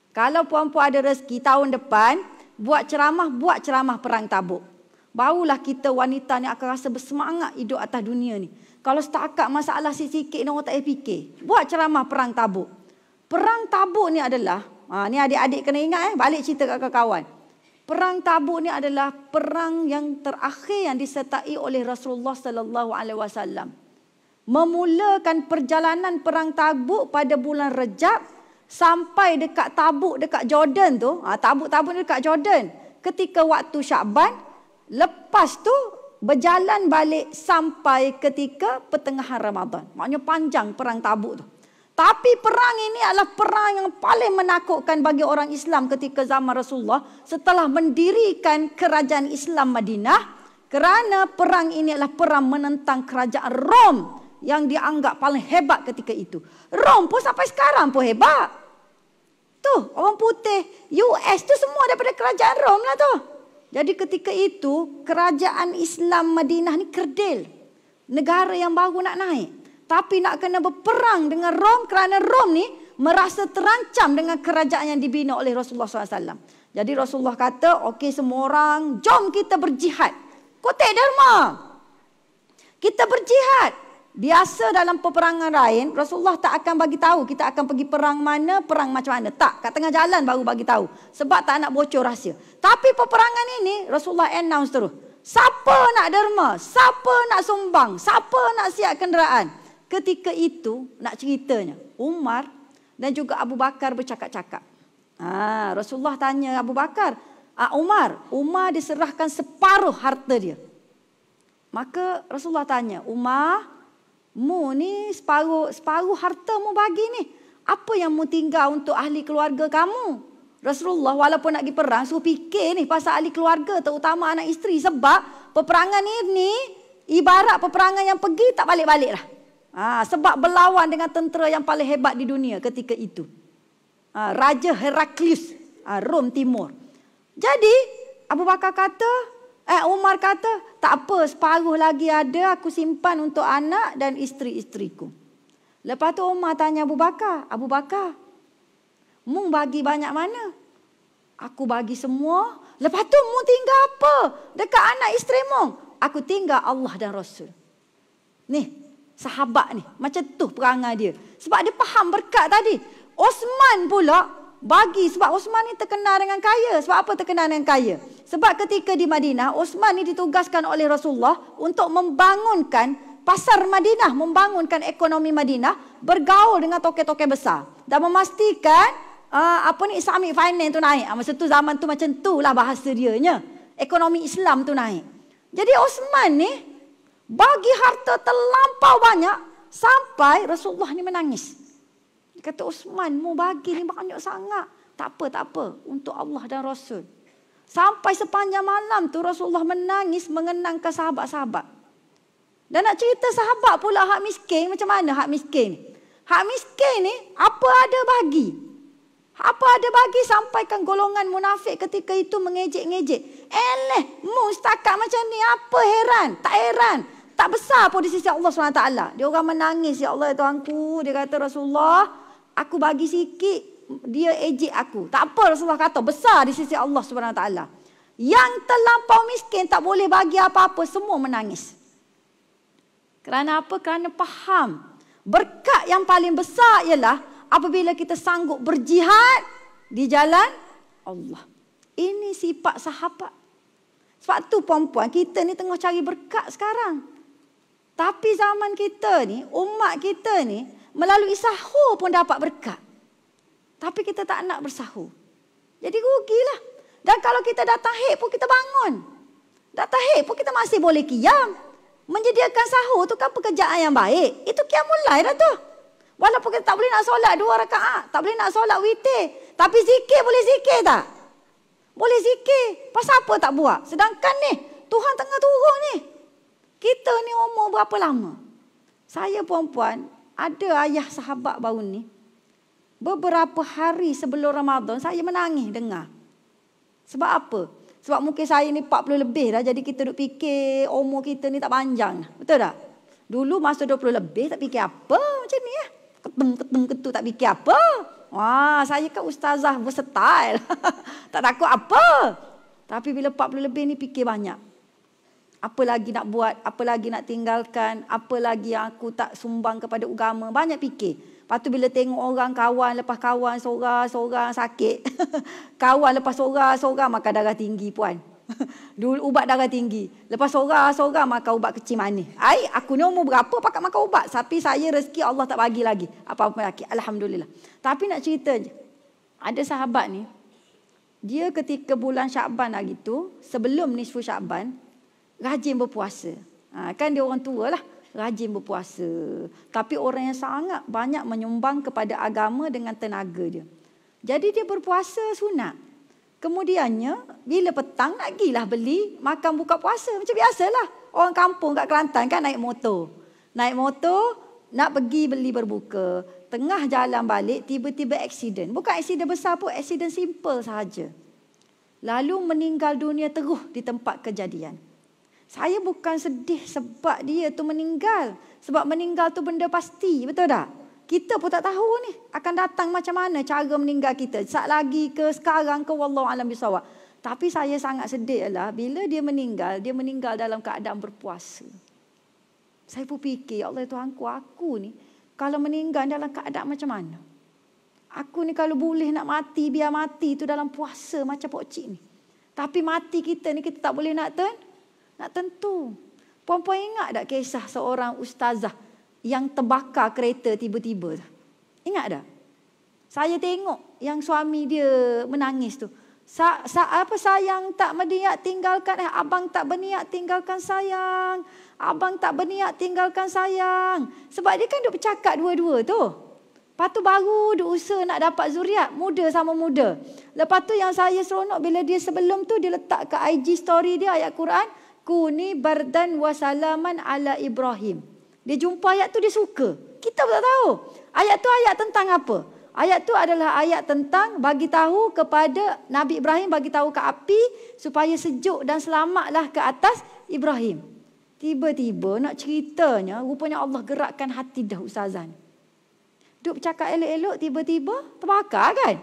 Kalau puan-puan ada rezeki tahun depan, buat ceramah Perang Tabuk. Barulah kita wanita ni akan rasa bersemangat hidup atas dunia ni. Kalau setakat masalah sikit-sikit ni orang tak payah fikir. Buat ceramah Perang Tabuk. Perang Tabuk ni adalah, ni adik-adik kena ingat balik cerita kat kawan-kawan. Perang Tabuk ni adalah perang yang terakhir yang disertai oleh Rasulullah sallallahu alaihi wasallam. memulakan perjalanan perang Tabuk pada bulan Rejab sampai dekat Tabuk dekat Jordan tu. Tabuk dekat Jordan. Ketika waktu Syakban, lepas tu berjalan balik sampai ketika pertengahan Ramadan. Maknanya panjang perang Tabuk tu. Tapi perang ini adalah perang yang paling menakutkan bagi orang Islam ketika zaman Rasulullah setelah mendirikan kerajaan Islam Madinah, kerana perang ini adalah perang menentang kerajaan Rom yang dianggap paling hebat ketika itu. Rom pun sampai sekarang pun hebat. Tuh, orang putih, US tu semua daripada kerajaan Rom lah tu. Jadi ketika itu, kerajaan Islam Madinah ni kerdil. Negara yang baru nak naik. Tapi nak kena berperang dengan Rom kerana Rom ni merasa terancam dengan kerajaan yang dibina oleh Rasulullah SAW. Jadi Rasulullah kata, okey semua orang, jom kita berjihad. Kotek derma. Kita berjihad. Biasa dalam peperangan lain, Rasulullah tak akan bagi tahu kita akan pergi perang mana, perang macam mana. Tak, kat tengah jalan baru bagi tahu. Sebab tak nak bocor rahsia. Tapi peperangan ini, Rasulullah announce terus. Siapa nak derma? Siapa nak sumbang? Siapa nak siap kenderaan? Ketika itu, nak ceritanya, Umar dan juga Abu Bakar bercakap-cakap. Rasulullah tanya Abu Bakar, Umar diserahkan separuh harta dia. Maka Rasulullah tanya, Umar, mu ni separuh harta mu bagi ni. Apa yang mu tinggal untuk ahli keluarga kamu? Rasulullah walaupun nak pergi perang, suruh fikir ni pasal ahli keluarga, terutama anak isteri. Sebab peperangan ini ibarat peperangan yang pergi tak balik-balik lah. Sebab berlawan dengan tentera yang paling hebat di dunia ketika itu. Raja Heraklius, Rom Timur. Jadi Abu Bakar kata, Umar kata, tak apa, separuh lagi ada, aku simpan untuk anak dan isteri-isteriku. Lepas tu Umar tanya Abu Bakar, mu bagi banyak mana? Aku bagi semua. Lepas tu mu tinggal apa? Dekat anak isteri mu? Aku tinggal Allah dan Rasul. Nih, sahabat ni, macam tu perangai dia. Sebab dia faham berkat tadi. Osman pula bagi, sebab Osman ni terkenal dengan kaya. Sebab apa terkenal dengan kaya? Sebab ketika di Madinah, Osman ni ditugaskan oleh Rasulullah untuk membangunkan pasar Madinah, membangunkan ekonomi Madinah, bergaul dengan tokoh-tokoh besar dan memastikan Islamic finance tu naik. Masa tu zaman tu macam tu lah bahasa dia nya. Ekonomi Islam tu naik. Jadi Osman ni bagi harta terlampau banyak sampai Rasulullah ni menangis. Dia kata, Osman, mu bagi ni banyak sangat. Tak apa. Untuk Allah dan Rasul. Sampai sepanjang malam tu Rasulullah menangis mengenangkan sahabat-sahabat. Dan nak cerita sahabat pula hak miskin, macam mana hak miskin? Hak miskin ni apa ada bagi. Apa ada bagi sampaikan golongan munafik ketika itu mengejek-ngejek. Mu setakat macam ni apa heran? Tak heran. Tak besar pun di sisi Allah SWT. Dia orang menangis, ya Allah ya Tuhanku. Dia kata, Rasulullah, aku bagi sikit. Dia ejek aku. Tak apa Rasulullah kata, besar di sisi Allah SWT. Yang terlampau miskin tak boleh bagi apa-apa, semua menangis. Kerana apa? Kerana faham. Berkat yang paling besar ialah apabila kita sanggup berjihad di jalan Allah. Ini sifat sahabat. Sebab tu perempuan, kita ni tengah cari berkat sekarang. Tapi zaman kita ni, umat kita ni, melalui sahur pun dapat berkat. Tapi kita tak nak bersahur. Jadi rugilah. Dan kalau kita datang haid pun kita bangun. Datang haid pun kita masih boleh qiyam. Menyediakan sahur tu kan pekerjaan yang baik. Itu qiyamul lail dah tu. Walaupun kita tak boleh nak solat 2 rakaat. Tak boleh nak solat witir. Tapi zikir boleh zikir tak? Boleh zikir. Pasal apa tak buat? Sedangkan ni, Tuhan tengah turun ni. Kita ni umur berapa lama? Saya perempuan, ada ayah sahabat baru ni. Beberapa hari sebelum Ramadan, saya menangis dengar. Sebab apa? Sebab mungkin saya ni 40 lebih dah. Jadi kita duk fikir umur kita ni tak panjang. Betul tak? Dulu masa 20 lebih tak fikir apa macam ni ya. Ketung-ketung tak fikir apa. Wah, saya kan ustazah versatile. Tak takut apa. Tapi bila 40 lebih ni fikir banyak. Apa lagi nak buat, apa lagi nak tinggalkan, apa lagi yang aku tak sumbang kepada agama. Banyak fikir. Lepas tu bila tengok orang kawan lepas kawan, seorang sakit. Kawan lepas seorang maka darah tinggi puan. Dulu ubat darah tinggi. Lepas sorang makan ubat kecil manis. Aku ni umur berapa pakai makan ubat. Tapi saya rezeki Allah tak bagi lagi. Apa-apa penyakit. Alhamdulillah. Tapi nak cerita je. Ada sahabat ni. Dia ketika bulan Syakban hari tu. Sebelum nisfu Syakban. Rajin berpuasa. Kan dia orang tua lah. Rajin berpuasa. Tapi orang yang sangat banyak menyumbang kepada agama dengan tenaga dia. Jadi dia berpuasa sunat. Kemudiannya, bila petang nak gilah beli makan buka puasa. Macam biasalah. Orang kampung kat Kelantan kan naik motor. Naik motor, nak pergi beli berbuka. Tengah jalan balik, tiba-tiba aksiden. Bukan aksiden besar pun, aksiden simple sahaja. Lalu meninggal dunia terus di tempat kejadian. Saya bukan sedih sebab dia tu meninggal. Sebab meninggal tu benda pasti, betul tak? Kita pun tak tahu ni akan datang macam mana cara meninggal kita. Saat lagi ke sekarang ke wallahu alam bisawab. Tapi saya sangat sedih ialah bila dia meninggal dalam keadaan berpuasa. Saya pun fikir, ya Allah Tuhanku, aku ni kalau meninggal dalam keadaan macam mana? Aku ni kalau boleh nak mati, biar mati tu dalam puasa macam Pok Cik ni. Tapi mati kita ni kita tak boleh nak tentu. Puan-puan ingat tak kisah seorang ustazah yang terbakar kereta tiba-tiba? Ingat tak? Saya tengok yang suami dia menangis tu. Sayang tak berniat tinggalkan, abang tak berniat tinggalkan sayang. Abang tak berniat tinggalkan sayang. Sebab dia kan duk bercakap dua-dua tu. Lepas tu baru duk usaha nak dapat zuriat. Muda sama muda. Lepas tu yang saya seronok bila dia sebelum tu dia letak ke IG story dia ayat Quran. Kuni bardan wa salaman ala Ibrahim. Dia jumpa ayat tu dia suka. Kita pun tak tahu. Ayat tu ayat tentang apa? Ayat tu adalah ayat tentang bagi tahu kepada Nabi Ibrahim, bagi tahu ke api supaya sejuk dan selamatlah ke atas Ibrahim. Tiba-tiba nak ceritanya, rupanya Allah gerakkan hati dah ustazah ni. Duk bercakap elok-elok, tiba-tiba terbakar kan?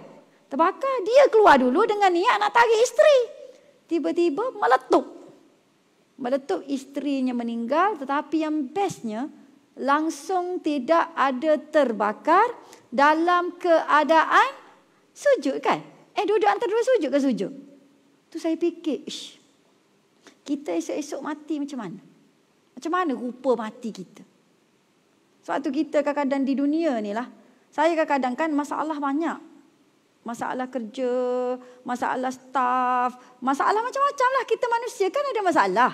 Terbakar, dia keluar dulu dengan niat nak tarik isteri. Tiba-tiba meletup. Meletup, isterinya meninggal, tetapi yang bestnya langsung tidak ada terbakar dalam keadaan sujud kan? Duduk antara dua sujud ke sujud? Tu saya fikir, kita esok-esok mati macam mana? Macam mana rupa mati kita? Sebab tu kita kadang-kadang di dunia ni lah, saya kadang-kadang kan masalah banyak. Masalah kerja, masalah staff, masalah macam-macam lah. Kita manusia kan ada masalah.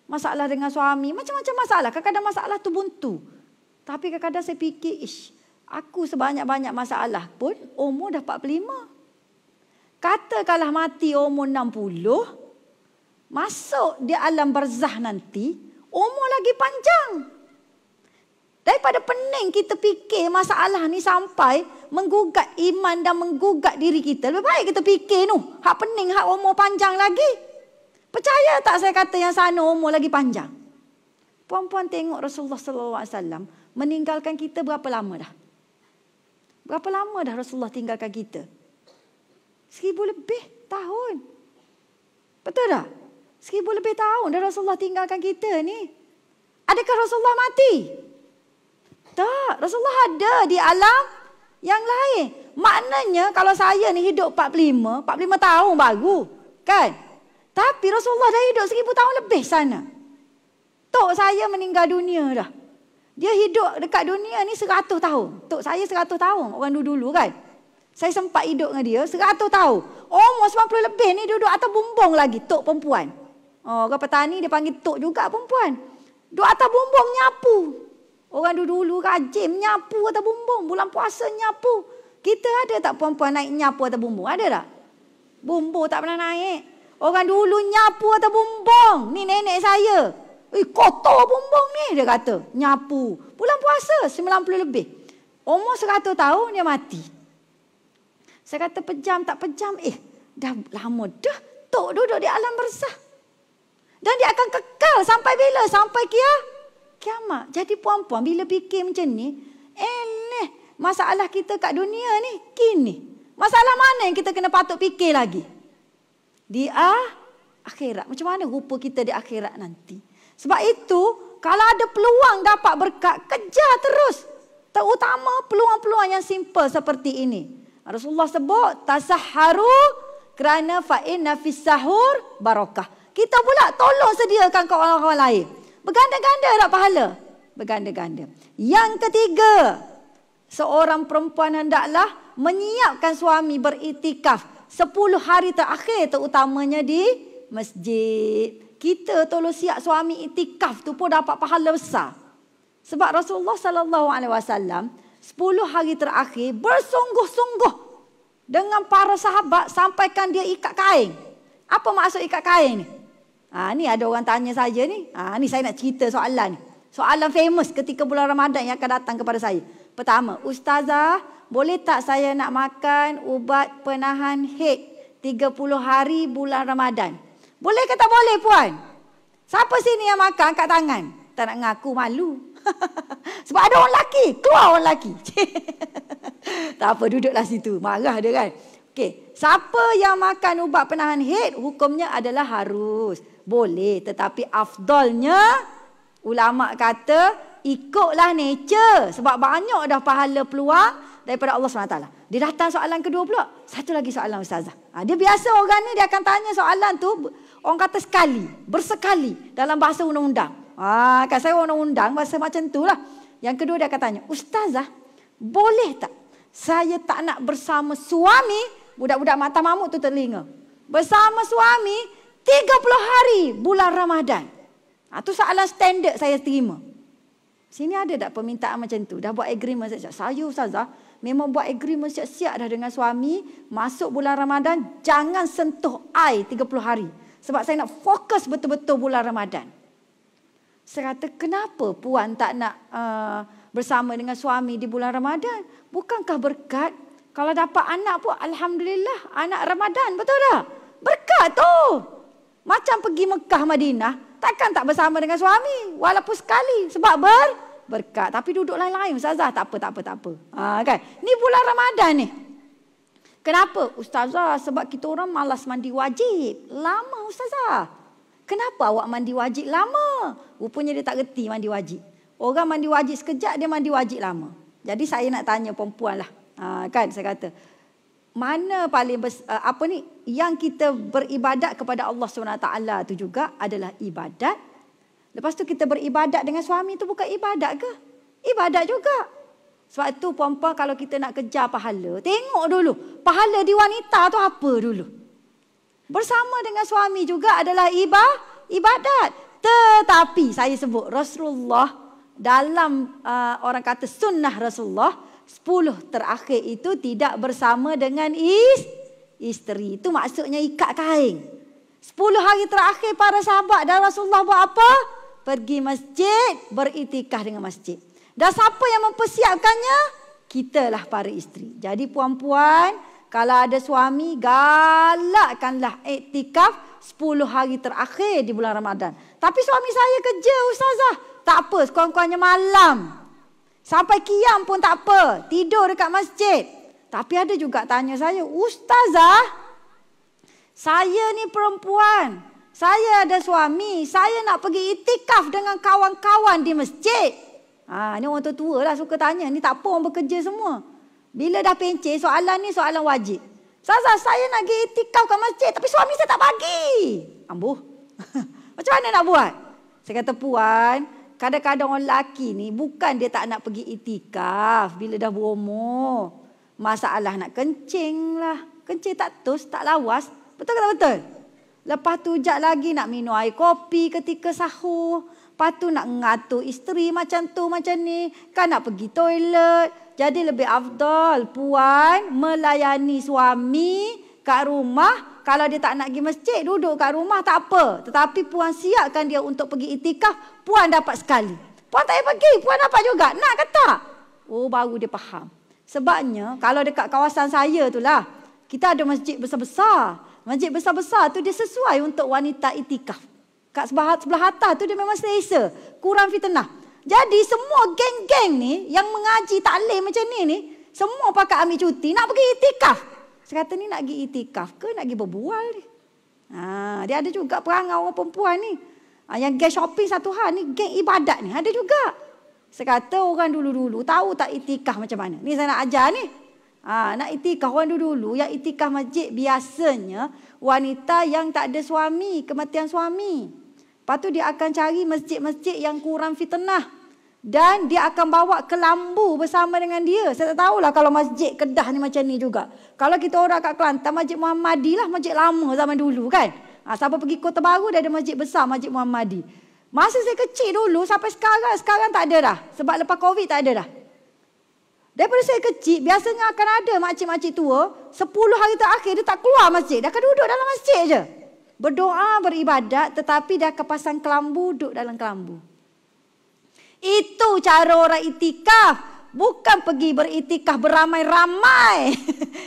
Masalah dengan suami, macam-macam masalah. Kadang-kadang masalah tu buntu. Tapi kadang-kadang saya fikir, aku sebanyak-banyak masalah pun umur dah 45. Katakanlah mati umur 60, masuk di alam barzah nanti, umur lagi panjang. Daripada pening kita fikir masalah ni sampai menggugat iman dan menggugat diri kita. Lebih baik kita fikir hak pening, hak umur panjang lagi. Percaya tak saya kata yang sana umur lagi panjang? Puan-puan tengok Rasulullah SAW meninggalkan kita berapa lama dah? Berapa lama dah Rasulullah tinggalkan kita? 1000 lebih tahun. Betul tak? 1000 lebih tahun dah Rasulullah tinggalkan kita ni. Adakah Rasulullah mati? Tak. Rasulullah ada di alam yang lain. Maknanya kalau saya ni hidup 45 tahun baru. Kan? Tapi Rasulullah dah hidup 1000 tahun lebih sana. Tok saya meninggal dunia dah. Dia hidup dekat dunia ni 100 tahun. Tok saya 100 tahun. Orang dulu kan. Saya sempat hidup dengan dia 100 tahun. Umur 90 lebih ni duduk atas bumbung lagi. Tok perempuan. Orang petani dia panggil tok juga perempuan. Duduk atas bumbung nyapu. Orang dulu rajin nyapu atas bumbung. Bulan puasa nyapu. Kita ada tak perempuan naik nyapu atas bumbung? Ada tak? Bumbung tak pernah naik. Orang dulu nyapu atas bumbung. Ni nenek saya. Kotor bumbung ni, dia kata. Nyapu. Bulan puasa 90 lebih. Umur 100 tahun dia mati. Saya kata pejam tak pejam. Dah lama dah. Tok duduk di alam barzah. Dan dia akan kekal sampai bila? Sampai kiamat. Jadi puan-puan bila fikir macam ni, masalah kita kat dunia ni kini. Masalah mana yang kita kena patut fikir lagi? Di akhirat. Macam mana rupa kita di akhirat nanti? Sebab itu, kalau ada peluang dapat berkat, kejar terus. Terutama peluang-peluang yang simple seperti ini. Rasulullah sebut, tasahharu Kerana fa inna fis sahur barakah. Kita pula tolong sediakan ke orang-orang lain. Berganda-ganda tak pahala? Berganda-ganda. Yang ketiga, seorang perempuan hendaklah menyiapkan suami beriktikaf 10 hari terakhir, terutamanya di masjid. Kita tolong siap suami iktikaf tu pun dapat pahala besar. Sebab Rasulullah sallallahu alaihi wasallam 10 hari terakhir bersungguh-sungguh dengan para sahabat sampaikan dia ikat kain. Apa maksud ikat kain ni? Ni ada orang tanya saya ni. Ni saya nak cerita soalan ni. Soalan famous ketika bulan Ramadan yang akan datang kepada saya. Pertama, Ustazah, boleh tak saya nak makan ubat penahan haid 30 hari bulan Ramadan? Boleh ke tak boleh, puan? Siapa sini yang makan angkat tangan? Tak nak ngaku, malu. Sebab ada orang lelaki, keluar orang lelaki. Tak apa, duduklah situ. Marah dia kan. Okey, siapa yang makan ubat penahan haid, hukumnya adalah harus. Boleh, tetapi afdalnya ulama kata ikutlah nature. Sebab banyak dah pahala peluang daripada Allah SWT. Dia datang soalan kedua pula. Satu lagi soalan Ustazah. Dia biasa orang ni, dia akan tanya soalan tu, orang kata sekali, bersekali dalam bahasa undang-undang. Kan saya undang-undang, bahasa macam tu lah. Yang kedua dia akan tanya, Ustazah, boleh tak saya tak nak bersama suami, budak-budak mata mamuk tu telinga, bersama suami 30 hari bulan Ramadan. Tu soalan standard saya terima. Sini ada tak permintaan macam tu? Dah buat agreement siap-siap. Saya Ustazah memang buat agreement siap-siap dah dengan suami. Masuk bulan Ramadan jangan sentuh I 30 hari. Sebab saya nak fokus betul-betul bulan Ramadan. Saya kata, kenapa puan tak nak bersama dengan suami di bulan Ramadan? Bukankah berkat? Kalau dapat anak pun Alhamdulillah, anak Ramadan, betul tak? Berkat tu. Macam pergi Mekah, Madinah, takkan tak bersama dengan suami. Walaupun sekali. Sebab berkat. Tapi duduk lain-lain Ustazah. Tak apa. Kan? Ni bulan Ramadan ni. Kenapa? Ustazah, sebab kita orang malas mandi wajib. Lama Ustazah. Kenapa awak mandi wajib lama? Rupanya dia tak reti mandi wajib. Orang mandi wajib sekejap, dia mandi wajib lama. Jadi saya nak tanya perempuan lah. Kan saya kata, mana paling yang kita beribadat kepada Allah SWT tu juga adalah ibadat. Lepas tu kita beribadat dengan suami tu bukan ibadat ke? Ibadat juga. Sebab tu puan-puan, kalau kita nak kejar pahala, tengok dulu pahala di wanita tu apa dulu. Bersama dengan suami juga adalah ibadat. Tetapi saya sebut Rasulullah dalam orang kata sunnah Rasulullah, 10 terakhir itu tidak bersama dengan isteri. Itu maksudnya ikat kain. 10 hari terakhir para sahabat dan Rasulullah buat apa? Pergi masjid, beriktikaf dengan masjid. Dan siapa yang mempersiapkannya? Kitalah para isteri. Jadi puan-puan, kalau ada suami, galakkanlah iktikaf 10 hari terakhir di bulan Ramadan. Tapi suami saya kerja Ustazah. Tak apa, sekurang-kurangnya malam. Sampai qiyam pun tak apa. Tidur dekat masjid. Tapi ada juga tanya saya, Ustazah, saya ni perempuan. Saya ada suami. Saya nak pergi iktikaf dengan kawan-kawan di masjid. Ni orang tua lah suka tanya. Ni tak apa, orang bekerja semua. Bila dah pencet, soalan ni soalan wajib. Ustazah, saya nak pergi iktikaf kat masjid. Tapi suami saya tak bagi. Ambuh. Macam mana nak buat? Saya kata, puan, kadang-kadang orang lelaki ni bukan dia tak nak pergi iktikaf bila dah berumur. Masalah nak kencing lah. Kencing tak tus, tak lawas. Betul ke tak betul? Lepas tu jap lagi nak minum air kopi ketika sahur. Lepas tu nak ngatur isteri macam tu, macam ni. Kan nak pergi toilet. Jadi lebih afdal puan melayani suami kat rumah. Kalau dia tak nak pergi masjid, duduk kat rumah tak apa. Tetapi puan siapkan dia untuk pergi iktikaf, puan dapat sekali. Puan tak payah pergi, puan dapat juga. Nak ke tak? Oh, baru dia faham. Sebabnya kalau dekat kawasan saya tu lah, kita ada masjid besar-besar. Masjid besar-besar tu dia sesuai untuk wanita iktikaf. Kat sebelah atas tu dia memang selesa. Kurang fitnah. Jadi semua geng-geng ni yang mengaji taklim macam ni, semua pakai ambil cuti nak pergi iktikaf. Saya kata, ni nak pergi iktikaf ke nak pergi berbual ni? Dia ada juga perangai orang perempuan ni. Yang geng shopping satu hal, ni geng ibadat ni ada juga. Saya kata orang dulu-dulu tahu tak iktikaf macam mana? Ni saya nak ajar ni. Nak itikaf orang dulu yang itikaf masjid biasanya wanita yang tak ada suami, kematian suami. Lepas tu dia akan cari masjid-masjid yang kurang fitnah. Dan dia akan bawa kelambu bersama dengan dia. Saya tak tahulah kalau masjid Kedah ni macam ni juga. Kalau kita orang kat Kelantan, Masjid Muhammadi lah, masjid lama zaman dulu kan. Siapa pergi Kota Baru, dia ada masjid besar, Masjid Muhammadi. Masa saya kecil dulu sampai sekarang tak ada dah. Sebab lepas Covid tak ada dah. Daripada saya kecil, biasanya akan ada makcik-makcik tua, 10 hari terakhir dia tak keluar masjid. Dia akan duduk dalam masjid je. Berdoa, beribadat, tetapi dia akan pasang kelambu, duduk dalam kelambu. Itu cara orang itikaf. Bukan pergi beritikaf beramai-ramai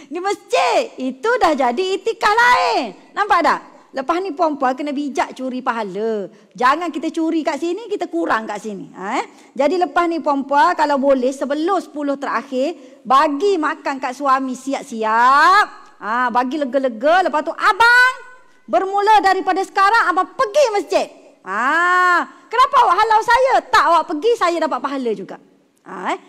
di masjid. Itu dah jadi itikaf lain. Nampak tak? Lepas ni puan-puan kena bijak curi pahala. Jangan kita curi kat sini, kita kurang kat sini. Jadi lepas ni puan-puan, kalau boleh sebelum 10 terakhir, bagi makan kat suami siap-siap. Bagi lega-lega. Lepas tu abang, bermula daripada sekarang abang pergi masjid. Kenapa awak halau saya? Tak, awak pergi, saya dapat pahala juga.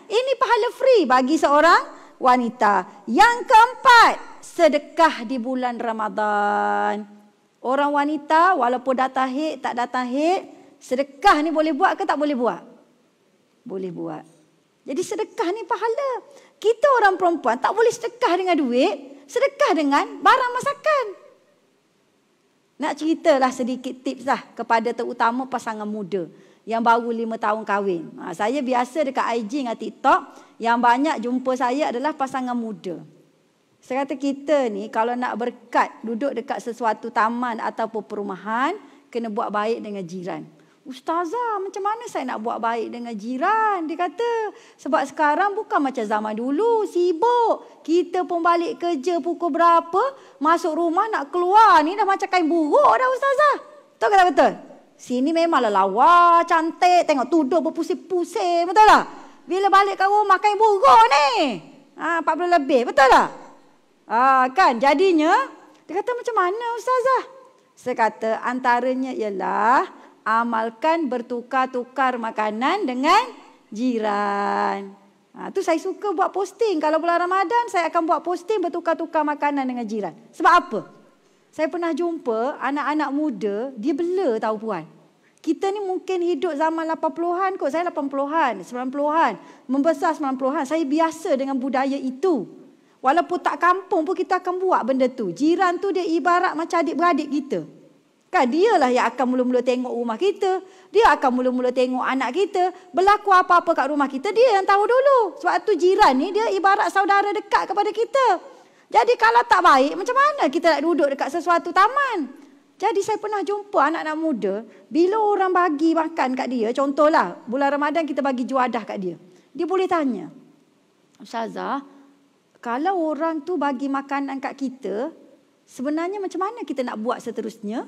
Ini pahala free bagi seorang wanita. Yang keempat, sedekah di bulan Ramadan. Orang wanita walaupun datang haid, tak datang haid, sedekah ni boleh buat ke tak boleh buat? Boleh buat. Jadi sedekah ni pahala. Kita orang perempuan tak boleh sedekah dengan duit, sedekah dengan barang masakan. Nak ceritalah sedikit tips lah kepada terutama pasangan muda yang baru 5 tahun kahwin. Saya biasa dekat IG dengan TikTok, yang banyak jumpa saya adalah pasangan muda. Saya kata kita ni kalau nak berkat duduk dekat sesuatu taman ataupun perumahan, kena buat baik dengan jiran. Ustazah, macam mana saya nak buat baik dengan jiran? Dia kata, sebab sekarang bukan macam zaman dulu, sibuk. Kita pun balik kerja pukul berapa, masuk rumah nak keluar ni dah macam kain buruk dah ustazah. Betul ke tak betul? Sini memanglah lawa, cantik, tengok tudung berpusing-pusing, betul tak? Bila balik ke rumah kain buruk ni. 40 lebih, betul tak? Kan jadinya, dia kata macam mana ustazah? Saya kata antaranya ialah amalkan bertukar-tukar makanan dengan jiran. Tu saya suka buat posting. Kalau bulan Ramadan, saya akan buat posting bertukar-tukar makanan dengan jiran. Sebab apa? Saya pernah jumpa anak-anak muda, dia bela tahu puan. Kita ni mungkin hidup zaman 80-an kot. Saya 80-an, 90-an. Membesar 90-an. Saya biasa dengan budaya itu. Walaupun tak kampung pun kita akan buat benda tu. Jiran tu dia ibarat macam adik-beradik kita. Kan dialah yang akan mula-mula tengok rumah kita. Dia akan mula-mula tengok anak kita. Berlaku apa-apa kat rumah kita, dia yang tahu dulu. Sebab tu jiran ni dia ibarat saudara dekat kepada kita. Jadi kalau tak baik, macam mana kita nak duduk dekat sesuatu taman? Jadi saya pernah jumpa anak-anak muda, bila orang bagi makan kat dia, contohlah bulan Ramadan kita bagi juadah kat dia. Dia boleh tanya, Ustazah, kalau orang tu bagi makanan kat kita, sebenarnya macam mana kita nak buat seterusnya?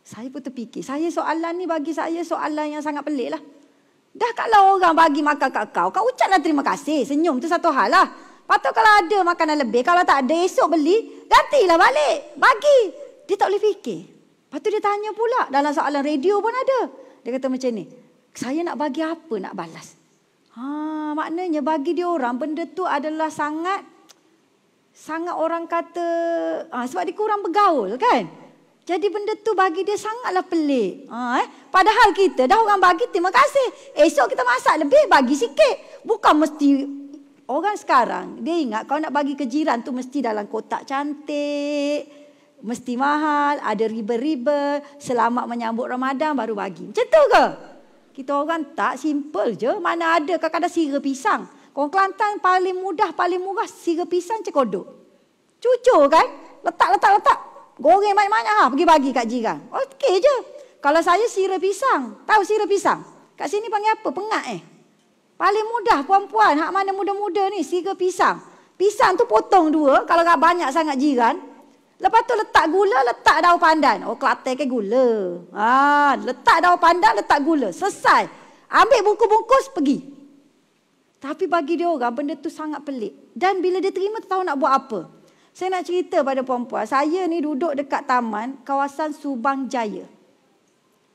Saya pun terfikir. Soalan ni bagi saya soalan yang sangat pelik lah. Dah kalau orang bagi makan kat kau ucaplah terima kasih. Senyum tu satu hal lah. Lepas tu kalau ada makanan lebih, kalau tak ada esok beli, gantilah balik. Bagi. Dia tak boleh fikir. Lepas tu dia tanya pula. Dalam soalan radio pun ada. Dia kata macam ni, saya nak bagi apa nak balas? Maknanya bagi dia orang benda tu adalah sangat orang kata sebab dia kurang bergaul kan. Jadi benda tu bagi dia sangatlah pelik. Padahal kita dah orang bagi terima kasih. Esok kita masak lebih, bagi sikit. Bukan mesti orang sekarang dia ingat kalau nak bagi ke jiran tu mesti dalam kotak cantik, mesti mahal, ada riba-riba, selamat menyambut Ramadan baru bagi. Macam tu ke? Kita orang tak, simple je. Mana ada kadang-kadang sira pisang. Orang Kelantan paling mudah, paling murah sira pisang cekodok. Cucur kan? Letak. Goreng banyak-banyak pergi bagi kat jiran. Okey je. Kalau saya sira pisang. Tahu sira pisang? Kat sini panggil apa? Pengat Paling mudah puan-puan. Hak mana muda-muda ni sira pisang. Pisang tu potong 2. Kalau banyak sangat jiran. Lepas tu letak gula, letak daun pandan. Kelantan ke gula. Letak daun pandan, letak gula. Selesai. Ambil bungkus-bungkus, pergi. Tapi bagi dia orang, benda tu sangat pelik. Dan bila dia terima, tahu nak buat apa. Saya nak cerita pada puan-puan. Saya ni duduk dekat taman kawasan Subang Jaya.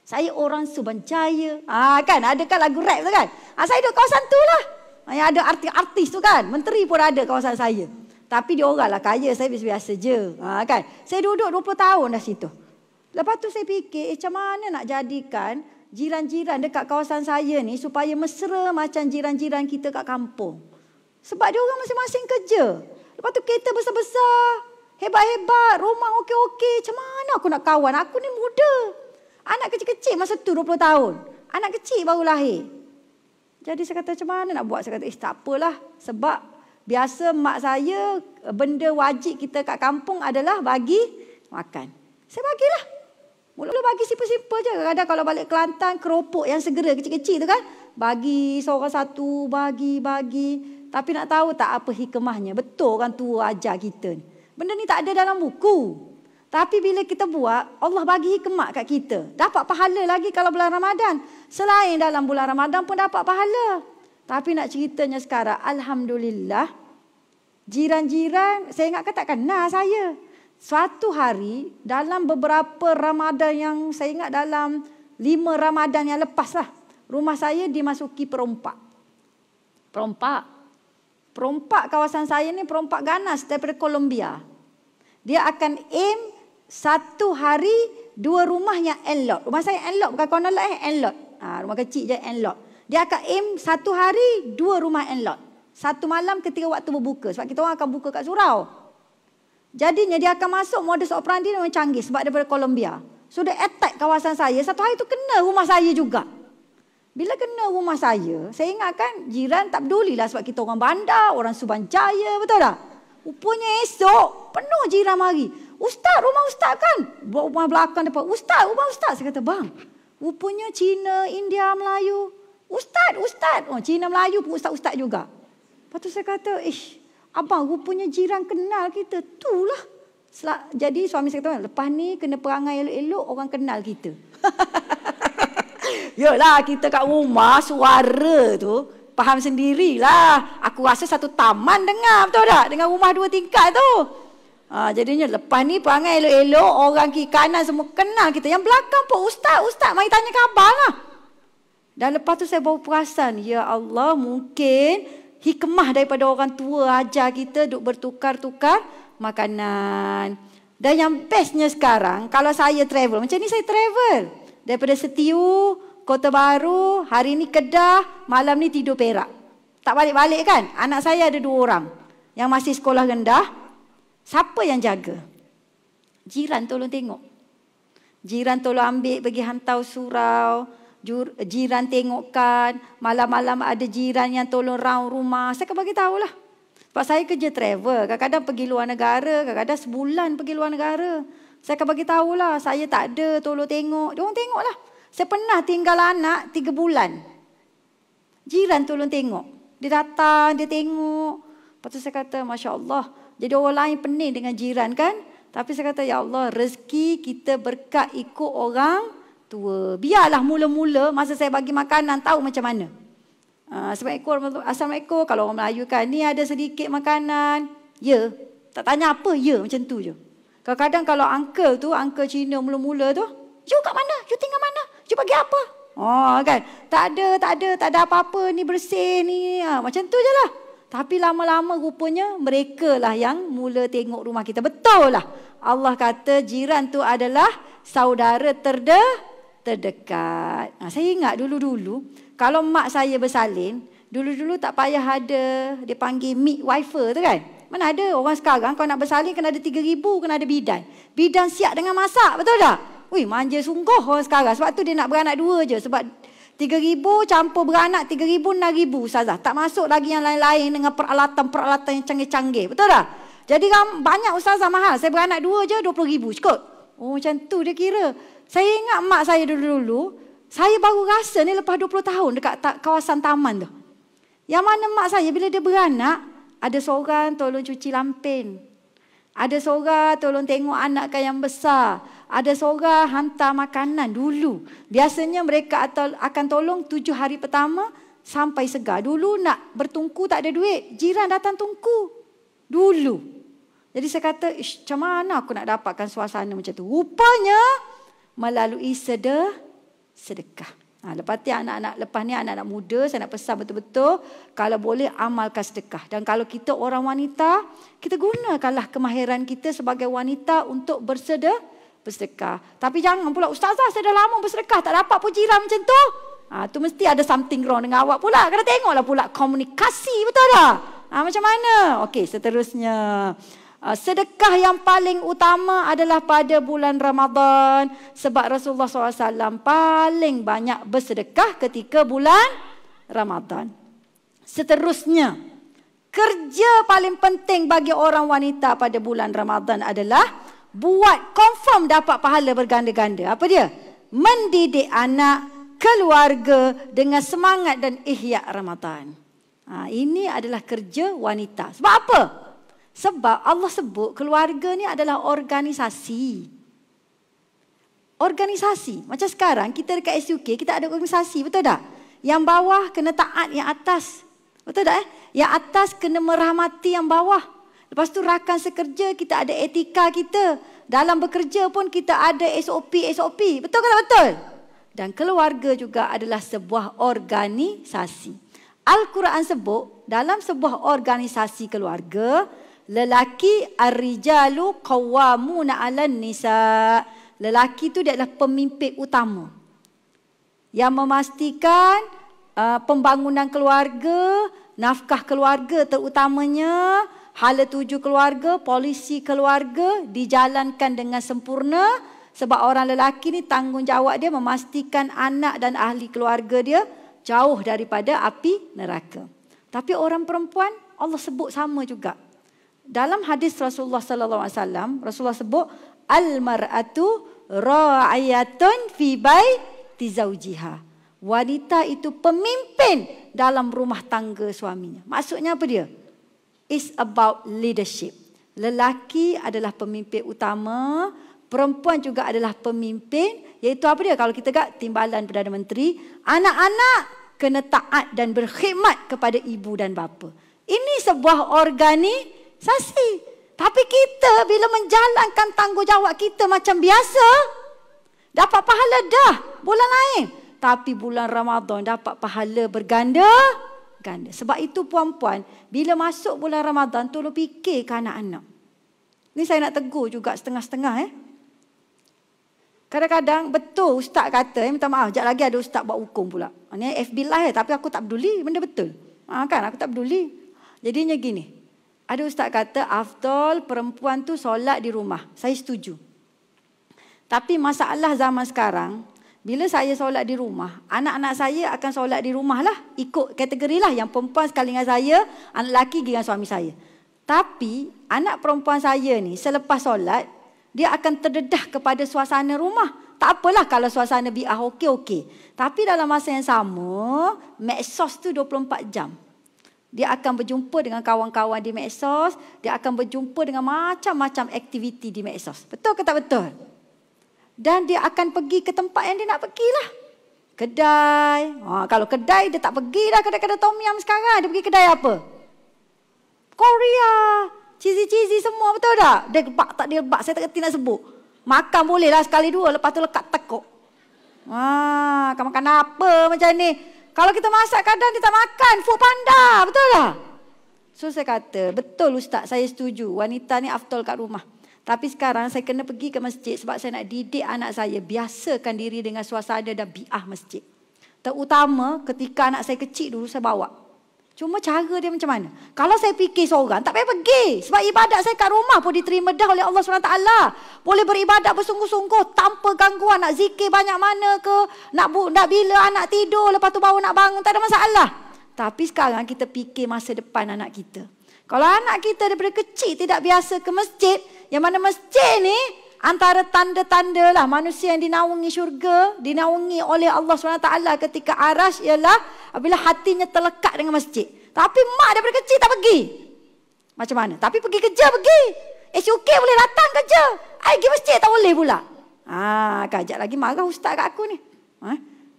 Saya orang Subang Jaya. Kan, ada kan lagu rap tu kan. Saya duduk kawasan tu lah. Yang ada artis-artis tu kan. Menteri pun ada kawasan saya. Tapi dia orang lah kaya, saya biasa-biasa je. Kan? Saya duduk 20 tahun dah situ. Lepas tu saya fikir, macam mana nak jadikan jiran-jiran dekat kawasan saya ni supaya mesra macam jiran-jiran kita kat kampung. Sebab dia orang masing-masing kerja. Lepas tu kereta besar-besar, hebat-hebat, rumah okey-okey. Macam mana aku nak kawan? Aku ni muda. Anak kecil-kecil masa tu 20 tahun. Anak kecil baru lahir. Jadi saya kata macam mana nak buat? Saya kata tak apalah. Sebab biasa mak saya, benda wajib kita kat kampung adalah bagi makan. Saya bagilah. Mula-mula bagi simple-simple je. Kadang-kadang kalau balik Kelantan, keropok yang segera kecil-kecil tu kan. Bagi seorang satu, bagi. Tapi nak tahu tak apa hikmahnya? Betul orang tua ajar kita ni. Benda ni tak ada dalam buku. Tapi bila kita buat, Allah bagi hikmah kat kita. Dapat pahala lagi kalau bulan Ramadan. Selain dalam bulan Ramadan pun dapat pahala. Tapi nak ceritanya sekarang, Alhamdulillah, jiran-jiran, saya ingatkan tak kenal saya. Suatu hari, dalam beberapa Ramadan yang, saya ingat dalam 5 Ramadan yang lepas lah, rumah saya dimasuki perompak. Perompak kawasan saya ni perompak ganas daripada Colombia. Dia akan aim satu hari 2 rumah yang end-lot. Rumah saya end-lot, bukan corner lot, end-lot. Rumah kecil je end-lot. Dia akan aim satu hari 2 rumah end-lot. Satu malam ketika waktu berbuka. Sebab kita orang akan buka kat surau. Jadinya dia akan masuk modus operandi yang canggih. Sebab daripada Colombia. So dia attack kawasan saya. Satu hari tu kena rumah saya juga. Bila kena rumah saya ingat kan jiran tak pedulilah. Sebab kita orang bandar, orang Subanjaya. Betul tak? Rupanya esok penuh jiran mari. Ustaz, rumah ustaz kan? Rumah belakang depan. Ustaz, rumah ustaz. Saya kata bang. Rupanya Cina, India, Melayu. Ustaz. Oh, Cina Melayu pun ustaz-ustaz juga. Lepas tu saya kata, abang rupanya jiran kenal kita. Itulah. Jadi suami saya kata, lepas ni kena perangai elok-elok orang kenal kita. Yalah, kita kat rumah suara tu faham sendirilah. Aku rasa satu taman dengar, betul tak? Dengan rumah 2 tingkat tu. Jadinya lepas ni perangai elok-elok orang kiri kanan semua kenal kita. Yang belakang pun ustaz, mari tanya khabar lah. Dan lepas tu saya baru perasan, ya Allah, mungkin hikmah daripada orang tua ajar kita duk bertukar-tukar makanan. Dan yang bestnya sekarang, kalau saya travel, macam ni saya travel. Daripada Setiu, Kota Baru, hari ni Kedah, malam ni tidur Perak. Tak balik-balik kan? Anak saya ada 2 orang yang masih sekolah rendah. Siapa yang jaga? Jiran tolong tengok. Jiran tolong ambil, pergi hantar surau. Jiran tengokkan, malam-malam ada jiran yang tolong round rumah. Saya akan bagi tahulah. Sebab saya kerja travel, kadang-kadang pergi luar negara, kadang-kadang sebulan pergi luar negara. Saya akan bagi tahulah, saya tak ada tolong tengok. Diorang tengoklah. Saya pernah tinggal anak 3 bulan. Jiran tolong tengok. Dia datang, dia tengok. Lepas tu saya kata, Masya Allah. Jadi orang lain pening dengan jiran kan. Tapi saya kata, ya Allah, rezeki kita berkat ikut orang tua. Biarlah mula-mula masa saya bagi makanan tahu macam mana. Assalamualaikum. Kalau orang Melayu kan, ni ada sedikit makanan. Ya. Tak tanya apa, ya macam tu je. Kadang-kadang kalau uncle Cina mula-mula tu, you kat mana? You tinggal mana? You bagi apa? Kan. Tak ada apa-apa ni bersih ni. Macam tu je lah. Tapi lama-lama rupanya mereka lah yang mula tengok rumah kita. Betul lah. Allah kata jiran tu adalah saudara terdekat. Saya ingat dulu-dulu, kalau mak saya bersalin, dulu-dulu tak payah ada, dia panggil midwifer tu kan. Mana ada orang sekarang, kalau nak bersalin kena ada 3,000, kena ada bidan. Bidan siap dengan masak, betul tak? Manja sungguh orang sekarang. Sebab tu dia nak beranak 2 je. Sebab 3,000 campur beranak, 3,000, 6,000 Ustazah. Tak masuk lagi yang lain-lain dengan peralatan-peralatan yang canggih-canggih. Betul tak? Jadi kan banyak Ustazah mahal. Saya beranak 2 je, 20,000 cukup. Macam tu dia kira. Saya ingat mak saya dulu-dulu, saya baru rasa ni lepas 20 tahun dekat kawasan taman tu. Yang mana mak saya bila dia beranak, ada seorang tolong cuci lampin. Ada seorang tolong tengok anak kan yang besar. Ada seorang hantar makanan dulu. Biasanya mereka akan tolong 7 hari pertama sampai segar. Dulu nak bertungku tak ada duit. Jiran datang tungku. Dulu. Jadi saya kata, macam mana aku nak dapatkan suasana macam tu? Rupanya melalui sedekah. Lepas ni anak-anak muda, saya nak pesan betul-betul, kalau boleh amalkan sedekah. Dan kalau kita orang wanita, kita gunakanlah kemahiran kita sebagai wanita untuk bersedekah. Tapi jangan pula, ustazah saya dah lama bersedekah, tak dapat pun jiran macam tu. Tu mesti ada something wrong dengan awak pula. Kena tengoklah pula komunikasi, betul tak? Macam mana? Okey, seterusnya. Sedekah yang paling utama adalah pada bulan Ramadan, sebab Rasulullah SAW paling banyak bersedekah ketika bulan Ramadan. Seterusnya, kerja paling penting bagi orang wanita pada bulan Ramadan adalah buat confirm dapat pahala berganda-ganda. Apa dia? Mendidik anak, keluarga dengan semangat dan ihya Ramadan. Ini adalah kerja wanita. Sebab apa? Sebab Allah sebut keluarga ni adalah organisasi. Organisasi. Macam sekarang kita dekat SUK, kita ada organisasi, betul tak? Yang bawah kena taat yang atas. Betul tak? Yang atas kena merahmati yang bawah. Lepas tu rakan sekerja, kita ada etika kita. Dalam bekerja pun kita ada SOP. Betul ke tak betul? Dan keluarga juga adalah sebuah organisasi. Al-Quran sebut dalam sebuah organisasi keluarga, lelaki ar-rijalu qawwamuna 'alan nisa. Lelaki itu dia adalah pemimpin utama yang memastikan pembangunan keluarga, nafkah keluarga terutamanya, hala tuju keluarga, polisi keluarga dijalankan dengan sempurna. Sebab orang lelaki ni tanggungjawab dia memastikan anak dan ahli keluarga dia jauh daripada api neraka. Tapi orang perempuan Allah sebut sama juga. Dalam hadis Rasulullah sallallahu alaihi wasallam, Rasulullah sebut al-mar'atu ra'iyatun fi baiti zawjiha. Wanita itu pemimpin dalam rumah tangga suaminya. Maksudnya apa dia? It's about leadership. Lelaki adalah pemimpin utama, perempuan juga adalah pemimpin, iaitu apa dia? Kalau kita kat timbalan Perdana Menteri, anak-anak kena taat dan berkhidmat kepada ibu dan bapa. Ini sebuah organisasi. Tapi kita bila menjalankan tanggungjawab kita macam biasa, dapat pahala dah bulan lain. Tapi bulan Ramadan dapat pahala berganda-ganda. Sebab itu puan-puan, bila masuk bulan Ramadan, tolong fikir ke anak-anak. Ni saya nak tegur juga setengah-setengah. Kadang-kadang betul ustaz kata, minta maaf, sekejap lagi ada ustaz buat hukum pula. Ni FB live tapi aku tak peduli, benda betul. Kan aku tak peduli. Jadinya gini. Ada ustaz kata afdal perempuan tu solat di rumah. Saya setuju. Tapi masalah zaman sekarang, bila saya solat di rumah, anak-anak saya akan solat di rumah lah. Ikut kategori lah. Yang perempuan sekali dengan saya, anak lelaki dengan suami saya. Tapi anak perempuan saya ni selepas solat, dia akan terdedah kepada suasana rumah. Tak apalah kalau suasana bi'ah okey. Tapi dalam masa yang sama, medsos tu 24 jam. Dia akan berjumpa dengan kawan-kawan di medsos. Dia akan berjumpa dengan macam-macam aktiviti di medsos. Betul ke tak betul? Dan dia akan pergi ke tempat yang dia nak pergilah. Kedai. Kalau kedai dia tak pergi dah kedai-kedai Tom Yum sekarang. Dia pergi kedai apa? Korea. Cheesy-cheesy semua, betul tak? Dia lebak tak dia lebak. Saya tak kerti nak sebut. Makan boleh lah sekali dua. Lepas tu lekat tekuk. Kau makan apa macam ni? Kalau kita masak kadang dia tak makan. Food panda. Betul tak? So saya kata, betul ustaz, saya setuju. Wanita ni afdal kat rumah. Tapi sekarang saya kena pergi ke masjid sebab saya nak didik anak saya biasakan diri dengan suasana dan bi'ah masjid. Terutama ketika anak saya kecil dulu saya bawa. Cuma cara dia macam mana? Kalau saya fikir seorang, tak payah pergi. Sebab ibadat saya kat rumah pun diterima dah oleh Allah SWT. Boleh beribadat bersungguh-sungguh tanpa gangguan. Nak zikir banyak mana ke, nak bila anak tidur, lepas tu baru nak bangun, tak ada masalah. Tapi sekarang kita fikir masa depan anak kita. Kalau anak kita daripada kecil tidak biasa ke masjid, yang mana masjid ni antara tanda-tanda lah manusia yang dinaungi syurga, dinaungi oleh Allah SWT ketika arash ialah apabila hatinya terlekat dengan masjid. Tapi mak daripada kecil tak pergi. Macam mana? Tapi pergi kerja pergi. SUK boleh datang kerja. Pergi masjid tak boleh pula. Kajak lagi marah ustaz kat aku ni.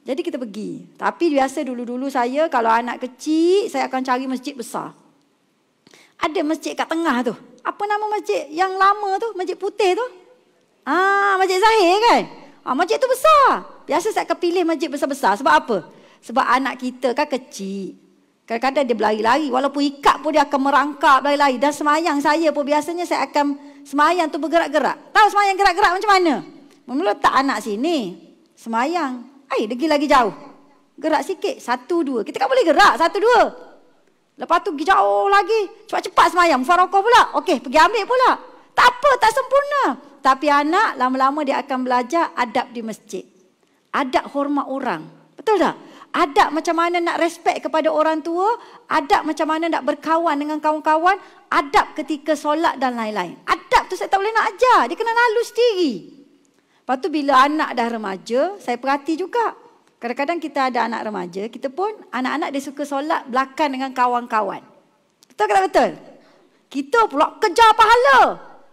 Jadi kita pergi. Tapi biasa dulu-dulu saya kalau anak kecil saya akan cari masjid besar. Ada masjid kat tengah tu. Apa nama masjid yang lama tu? Masjid putih tu? Masjid Zahir kan? Masjid tu besar. Biasa saya akan pilih masjid besar-besar. Sebab apa? Sebab anak kita kan kecil. Kadang-kadang dia berlari-lari. Walaupun ikat pun dia akan merangkap berlari-lari. Dan semayang saya pun biasanya saya akan semayang tu bergerak-gerak. Tahu semayang gerak-gerak macam mana? Mula letak anak sini. Semayang. Pergi lagi jauh. Gerak sikit. 1, 2. Kita kan boleh gerak. 1, 2. Lepas tu pergi jauh lagi. Cepat-cepat semayang. Mufarakah pula. Okey, pergi ambil pula. Tak apa, tak sempurna. Tapi anak lama-lama dia akan belajar adab di masjid. Adab hormat orang. Betul tak? Adab macam mana nak respect kepada orang tua. Adab macam mana nak berkawan dengan kawan-kawan. Adab ketika solat dan lain-lain. Adab tu saya tak boleh nak ajar. Dia kena lalu sendiri. Lepas tu bila anak dah remaja, saya perhati juga. Kadang-kadang kita ada anak remaja, kita pun anak-anak dia suka solat belakang dengan kawan-kawan. Betul ke tak betul? Kita pula kejar pahala.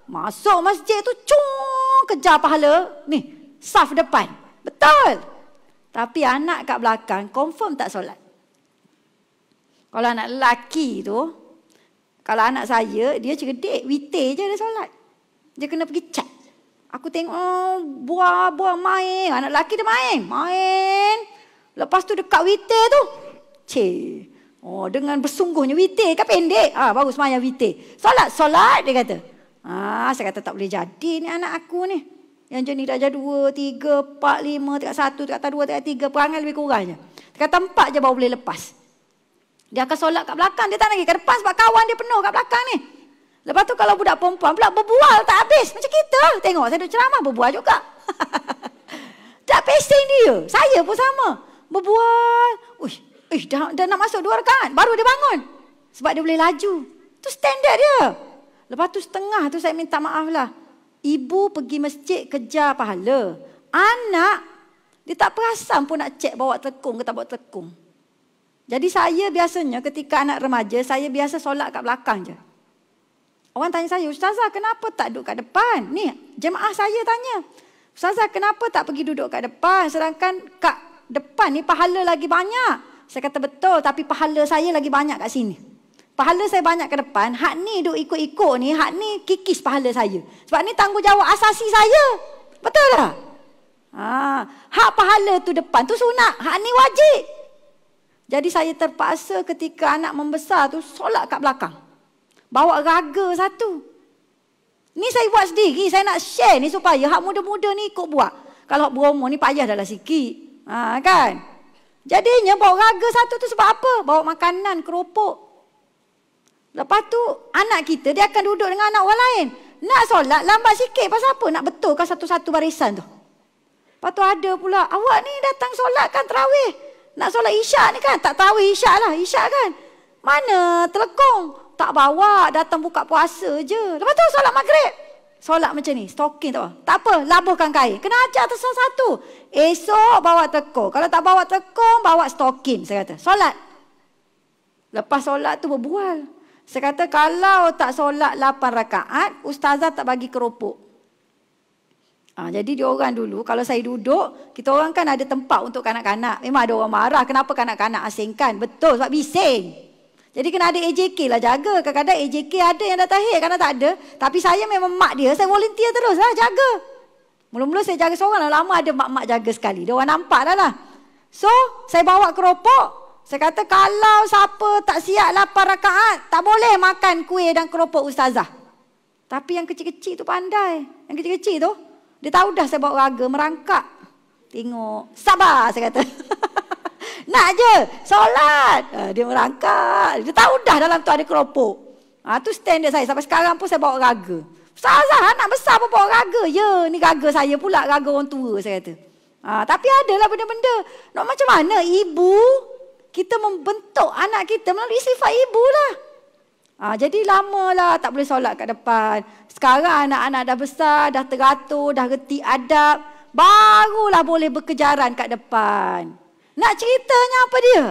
Masuk masjid tu, kejar pahala. Ni, saf depan. Betul. Tapi anak kat belakang, confirm tak solat. Kalau anak lelaki tu, kalau anak saya, dia cerdik, witir je dia solat. Dia kena pergi cat. Aku tengok, buah main. Anak lelaki dia main. Lepas tu dekat witir tu, dengan bersungguhnya witir kan pendek. Baru semayang witir. Solat, dia kata. Saya kata tak boleh jadi ni anak aku ni. Yang jenis dah 2, 3, 4, 5, tingkat 1, tingkat 2, tingkat 3. Perangai lebih kurang je. Tingkat 4 je baru boleh lepas. Dia akan solat kat belakang. Dia tak nak pergi ke depan sebab kawan dia penuh kat belakang ni. Lepas tu kalau budak perempuan pula berbual tak habis. Macam kita. Tengok saya duduk ceramah berbual juga. Tak pesen dia. Saya pun sama. Berbual. Dah nak masuk 2 rakaat. Baru dia bangun. Sebab dia boleh laju. Tu standard dia. Lepas tu setengah tu saya minta maaf lah. Ibu pergi masjid kejar pahala. Anak, dia tak perasan pun nak cek bawa telekung ke tak bawa telekung. Jadi saya biasanya ketika anak remaja, saya biasa solat kat belakang je. Orang tanya saya, Ustazah kenapa tak duduk kat depan? Ni, jemaah saya tanya. Ustazah kenapa tak pergi duduk kat depan? Sedangkan kat depan ni pahala lagi banyak. Saya kata betul, tapi pahala saya lagi banyak kat sini. Pahala saya banyak ke depan, hak ni duk ikut-ikut ni, hak ni kikis pahala saya. Sebab ni tanggungjawab asasi saya. Betul tak? Hak pahala tu depan tu sunat, hak ni wajib. Jadi saya terpaksa ketika anak membesar tu solat kat belakang. Bawa raga satu. Ni saya buat sendiri, saya nak share ni supaya hak muda-muda ni ikut buat. Kalau hak berumur ni payah dah lah sikit. Kan? Jadinya bawa raga satu tu sebab apa? Bawa makanan, keropok. Lepas tu anak kita dia akan duduk dengan anak orang lain. Nak solat lambat sikit. Pasal apa? Nak betulkan satu-satu barisan tu. Lepas tu ada pula. Awak ni datang solat kan terawih. Nak solat isyak ni kan. Tak terawih isyak lah. Isyak kan. Mana telekung? Tak bawa. Datang buka puasa je. Lepas tu solat maghrib. Solat macam ni. Stocking tak apa. Tak apa. Labuhkan kain. Kena ajar tu satu-satu. Esok bawa telekung. Kalau tak bawa telekung, bawa stocking. Saya kata. Solat. Lepas solat tu berbual. Saya kata kalau tak solat 8 rakaat, ustazah tak bagi keropok. Jadi dia orang dulu, kalau saya duduk, kita orang kan ada tempat untuk kanak-kanak. Memang ada orang marah, kenapa kanak-kanak asingkan? Betul, sebab bising. Jadi kena ada AJK lah jaga. Kadang-kadang AJK ada yang dah tahir, kadang tak ada. Tapi saya memang mak dia, saya volunteer terus lah jaga. Mula-mula saya jaga seorang, lama ada mak-mak jaga sekali. Dia orang nampak dah lah. So, saya bawa keropok. Saya kata kalau siapa tak siap 8 rakaat, tak boleh makan kuih dan keropok ustazah. Tapi yang kecil-kecil tu pandai. Yang kecil-kecil tu, dia tahu dah saya bawa raga, merangkak. Tengok, sabar saya kata. Nak je, solat. Dia merangkak. Dia tahu dah dalam tu ada keropok. Tu standard saya. Sampai sekarang pun saya bawa raga. Ustazah, anak besar pun bawa raga. Ya, ni raga saya pula, raga orang tua saya kata. Tapi adalah benda-benda. Nak macam mana ibu... Kita membentuk anak kita melalui sifat ibu lah. Jadi lamalah tak boleh solat kat depan. Sekarang anak-anak dah besar, dah teratur, dah reti adab. Barulah boleh berkejaran kat depan. Nak ceritanya apa dia?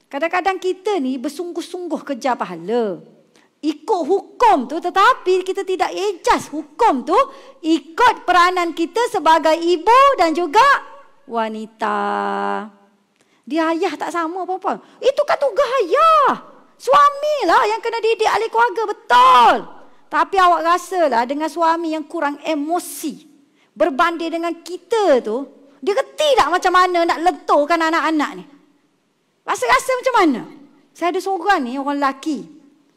Kadang-kadang kita ni bersungguh-sungguh kejar pahala. Ikut hukum tu, tetapi kita tidak ejas hukum tu. Ikut peranan kita sebagai ibu dan juga wanita. Dia ayah tak sama perempuan. Itu kan tugas ayah. Suamilah yang kena didik ahli keluarga, betul. Tapi awak rasalah dengan suami yang kurang emosi. Berbanding dengan kita tu, dia reti tak macam mana nak lenturkan anak-anak ni? Rasa-rasa macam mana? Saya ada seorang ni, orang lelaki.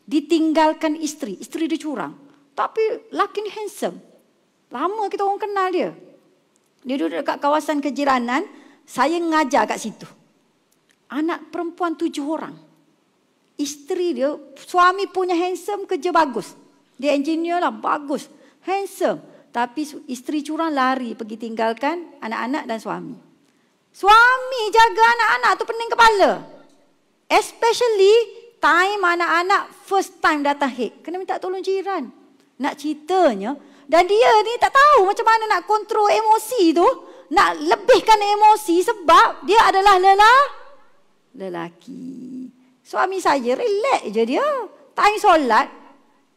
Ditinggalkan isteri. Isteri dia curang. Tapi lelaki ni handsome. Lama kita orang kenal dia. Dia duduk dekat kawasan kejiranan. Saya ngajar kat situ. Anak perempuan 7 orang. Isteri dia, suami punya handsome, kerja bagus. Dia engineer lah, bagus. Handsome. Tapi isteri curang lari pergi tinggalkan anak-anak dan suami. Suami jaga anak-anak tu pening kepala. Especially time anak-anak first time datang haid. Kena minta tolong jiran. Nak ceritanya. Dan dia ni tak tahu macam mana nak kontrol emosi tu. Nak lebihkan emosi sebab dia adalah lelaki. Suami saya relax je dia. Time solat.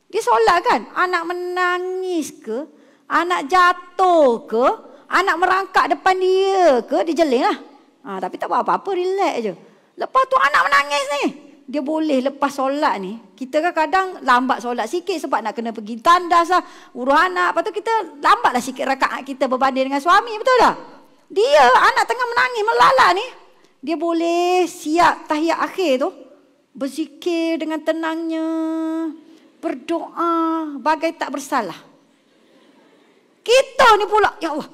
Dia solat kan. Anak menangis ke? Anak jatuh ke? Anak merangkak depan dia ke? Dia jeling lah. Tapi tak apa-apa, relax je. Lepas tu anak menangis ni. Dia boleh lepas solat ni. Kita kan kadang lambat solat sikit sebab nak kena pergi tandas lah. Urus anak. Lepas tu kita lambatlah sikit rakaat kita berbanding dengan suami. Betul tak? Dia anak tengah menangis melala ni. Dia boleh siap tahiyat akhir tu. Berzikir dengan tenangnya. Berdoa bagai tak bersalah. Kita ni pula, ya Allah.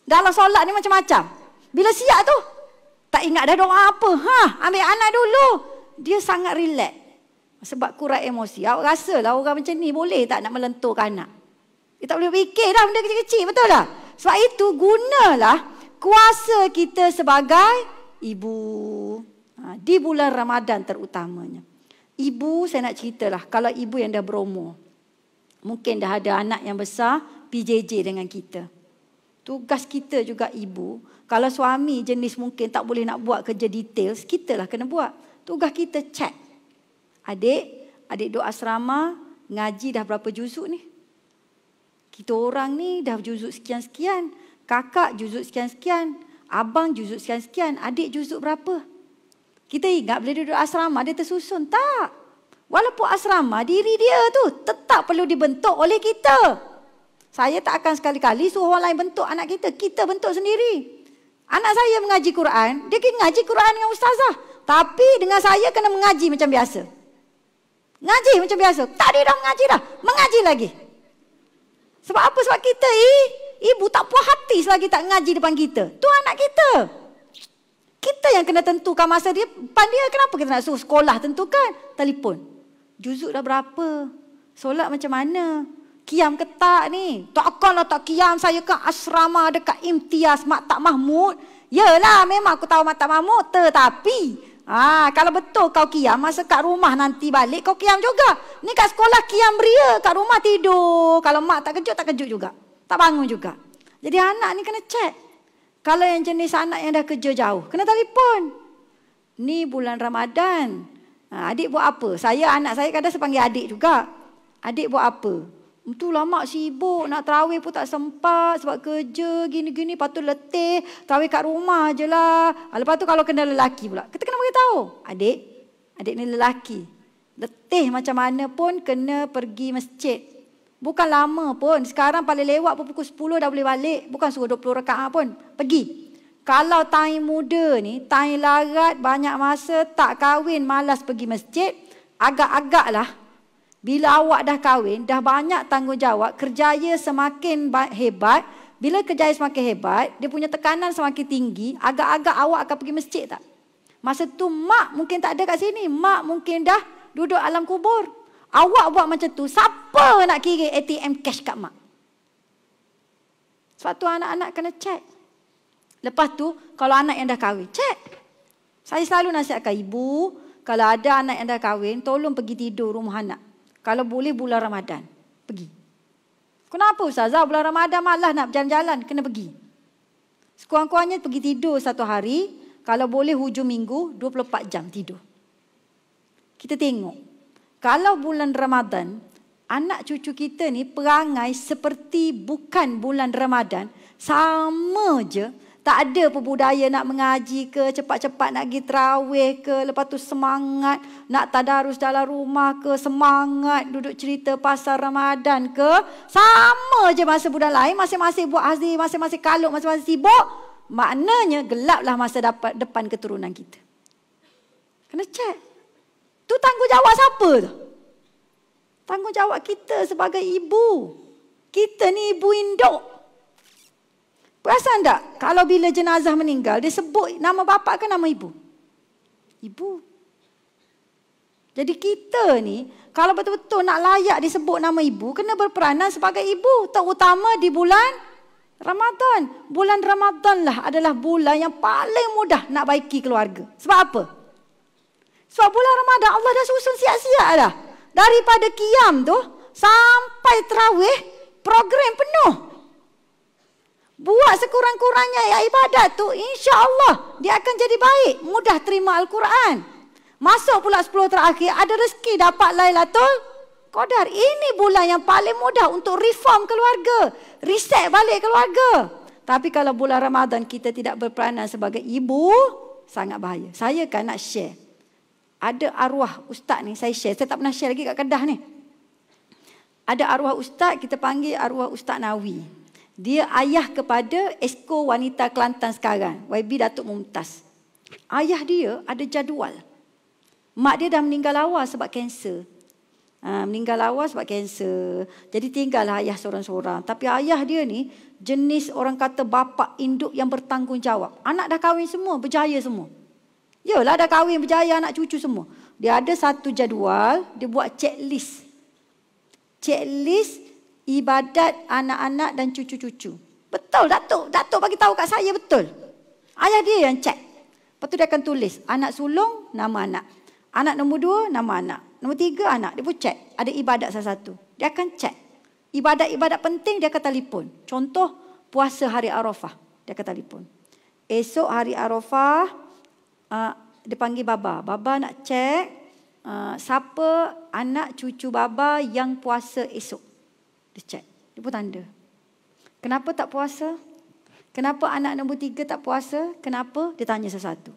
Dalam solat ni macam-macam. Bila siap tu, tak ingat dah doa apa. Ambil anak dulu. Dia sangat relax. Sebab kurang emosi. Awak rasalah orang macam ni boleh tak nak melenturkan anak. Dia tak boleh fikir dah benda kecil-kecil. Betul tak? Sebab itu gunalah kuasa kita sebagai ibu. Di bulan Ramadan terutamanya. Ibu saya nak ceritalah. Kalau ibu yang dah berumur. Mungkin dah ada anak yang besar. PJJ dengan kita. Tugas kita juga ibu. Kalau suami jenis mungkin tak boleh nak buat kerja details. Kita lah kena buat. Tugas kita check. Adik duk asrama. Ngaji dah berapa juzuk ni? Kita orang ni dah juzuk sekian-sekian. Kakak juzuk sekian-sekian. Abang juzuk sekian-sekian. Adik juzuk berapa? Kita ingat bila duduk asrama dia tersusun. Tak. Walaupun asrama diri dia tu tetap perlu dibentuk oleh kita. Saya tak akan sekali-kali suruh orang lain bentuk anak kita. Kita bentuk sendiri. Anak saya mengaji Quran. Dia kena mengaji Quran dengan ustazah. Tapi dengan saya kena mengaji macam biasa. Ngaji macam biasa. Tak dia dah mengaji dah. Mengaji lagi. Sebab apa? Sebab kita ibu tak puas hati selagi tak mengaji depan kita. Tu anak kita. Kita yang kena tentukan masa dia. Depan dia kenapa kita nak suruh sekolah tentukan? Telefon. Juzuk dah berapa? Solat macam mana? Qiyam ke tak ni? Takkanlah tak qiyam. Saya kan asrama dekat Imtiaz Maktab Mahmud. Yelah memang aku tahu Maktab Mahmud. Tetapi kalau betul kau qiyam, masa kat rumah nanti balik kau qiyam juga. Ni kat sekolah qiyam beria, kat rumah tidur. Kalau mak tak kejut juga. Tak bangun juga. Jadi anak ni kena check. Kalau yang jenis anak yang dah kerja jauh, kena telefon. Ni bulan Ramadan. Adik buat apa? Anak saya kadang saya panggil adik juga. Adik buat apa? Itulah mak sibuk, nak tarawih pun tak sempat sebab kerja gini-gini, lepas tu letih, tarawih kat rumah je lah. Lepas tu kalau kena lelaki pula, kita kena beritahu. Adik ni lelaki. Letih macam mana pun kena pergi masjid. Bukan lama pun, sekarang paling lewat pun pukul 10 dah boleh balik. Bukan suruh 20 rakaat pun, pergi. Kalau time muda ni, time larat, banyak masa, tak kahwin, malas pergi masjid, agak-agak lah. Bila awak dah kahwin, dah banyak tanggungjawab, kerjaya semakin hebat. Bila kerjaya semakin hebat, dia punya tekanan semakin tinggi, agak-agak awak akan pergi masjid tak? Masa tu mak mungkin tak ada kat sini. Mak mungkin dah duduk alam kubur. Awak buat macam tu, siapa nak kira ATM cash kat mak? Sebab tu anak-anak kena check. Lepas tu, kalau anak yang dah kahwin, check. Saya selalu nasihatkan ibu, kalau ada anak yang dah kahwin, tolong pergi tidur rumah anak. Kalau boleh bulan Ramadan, pergi. Kenapa Ustazah? Bulan Ramadan malah nak berjalan-jalan, kena pergi. Sekurang-kurangnya pergi tidur satu hari, kalau boleh hujung minggu, 24 jam tidur. Kita tengok, kalau bulan Ramadan, anak cucu kita ni perangai seperti bukan bulan Ramadan, sama je. Tak ada pun budaya nak mengaji ke, cepat-cepat nak pergi terawih ke, lepas tu semangat nak tadarus dalam rumah ke, semangat duduk cerita pasal Ramadan ke. Sama je masa bulan lain, masing-masing buat hasil, masing-masing kalut, masing-masing sibuk. maknanya gelaplah masa depan keturunan kita. Kena cek. Tu tanggungjawab siapa tu? Tanggungjawab kita sebagai ibu. Kita ni ibu induk. Perasan tak? Kalau bila jenazah meninggal, dia sebut nama bapa ke nama ibu? Ibu. Jadi kita ni, kalau betul-betul nak layak disebut nama ibu, kena berperanan sebagai ibu. Terutama di bulan Ramadan. Bulan Ramadan lah adalah bulan yang paling mudah nak baiki keluarga. Sebab apa? Sebab bulan Ramadan Allah dah susun siap-siap dah. Daripada qiyam tu sampai tarawih, program penuh. Buat sekurang-kurangnya ya ibadat tu, insya-Allah dia akan jadi baik, mudah terima Al-Quran. Masuk pula 10 terakhir, ada rezeki dapat Lailatul Qadar. Ini bulan yang paling mudah untuk reform keluarga, reset balik keluarga. Tapi kalau bulan Ramadan kita tidak berperanan sebagai ibu, sangat bahaya. Saya kan nak share. Ada arwah ustaz ni, saya share. Saya tak pernah share lagi kat Kedah ni. Ada arwah ustaz, kita panggil arwah Ustaz Nawi. Dia ayah kepada Esko Wanita Kelantan sekarang, YB Datuk Mumtaz. Ayah dia ada jadual. Mak dia dah meninggal awal sebab kanser. Meninggal awal sebab kanser. Jadi tinggallah ayah seorang-seorang. Tapi ayah dia ni jenis orang kata bapa induk yang bertanggungjawab. Anak dah kahwin semua, berjaya semua. Yalah dah kahwin, berjaya, anak cucu semua. Dia ada satu jadual, dia buat checklist. Checklist ibadat anak-anak dan cucu-cucu. Betul, Datuk bagi tahu kat saya betul. Ayah dia yang cek. Lepas tu dia akan tulis, anak sulung, nama anak. Anak nombor 2, nama anak. Nombor 3, anak. Dia pun cek. Ada ibadat salah satu. Dia akan cek. Ibadat-ibadat penting, dia akan telefon. Contoh, puasa hari Arafah. Dia akan telefon. Esok hari Arafah, dia panggil baba. Baba nak cek siapa anak cucu baba yang puasa esok. Dia cek. Dia pun tanda. Kenapa tak puasa? Kenapa anak nombor 3 tak puasa? Kenapa? Dia tanya sesuatu.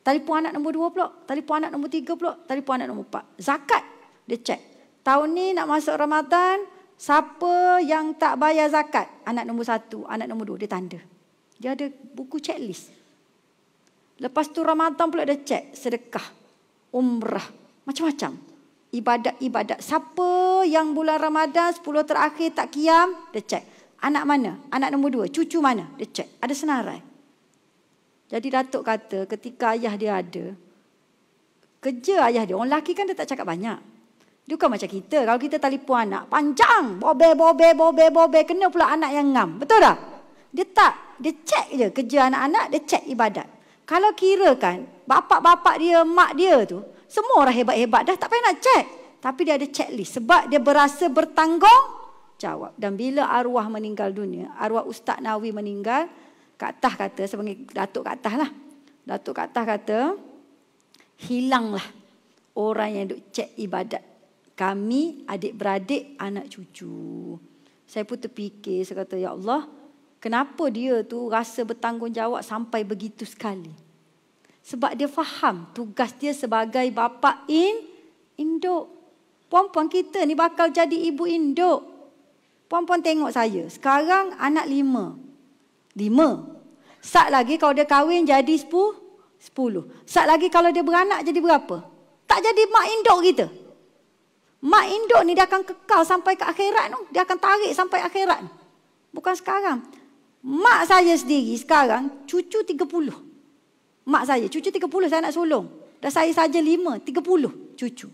Telefon anak nombor 2 pula. Telefon anak nombor 3 pula. Telefon anak nombor 4. Zakat. Dia cek. Tahun ni nak masuk Ramadan. Siapa yang tak bayar zakat? Anak nombor 1. Anak nombor 2. Dia tanda. Dia ada buku checklist. Lepas tu Ramadan pula dia cek. Sedekah. Umrah. Macam-macam. Ibadat-ibadat. Siapa yang bulan Ramadan 10 terakhir tak qiyam? Dia cek. Anak mana? Anak nombor 2. Cucu mana? Dia cek. Ada senarai. Jadi Datuk kata ketika ayah dia ada, kerja ayah dia, orang lelaki kan dia tak cakap banyak. Dia bukan macam kita. Kalau kita telefon anak, panjang. Bobe. Kena pula anak yang ngam. Betul tak? Dia tak. Dia cek je kerja anak-anak, dia cek ibadat. Kalau kira kan, bapak-bapak dia, mak dia tu, semua orang hebat-hebat dah tak payah nak cek. Tapi dia ada checklist. Sebab dia berasa bertanggungjawab. Dan bila arwah meninggal dunia, arwah Ustaz Nawi meninggal, Kak Tah kata, saya panggil Datuk Kak Tah lah. Datuk Kak Tah kata, hilanglah orang yang duk cek ibadat. Kami, adik-beradik, anak cucu. Saya pun terfikir, saya kata, ya Allah, kenapa dia tu rasa bertanggungjawab sampai begitu sekali? Sebab dia faham tugas dia sebagai bapa induk. Puan-puan kita ni bakal jadi ibu induk. Puan-puan tengok saya, sekarang anak 5. Sat lagi kalau dia kahwin jadi 10. Sat lagi kalau dia beranak jadi berapa? Tak jadi mak induk kita. Mak induk ni dia akan kekal sampai ke akhirat tu. Dia akan tarik sampai akhirat. Bukan sekarang. Mak saya sendiri sekarang cucu 30. Mak saya cucu 30 saya nak sulung. Dan saya saja 30 cucu.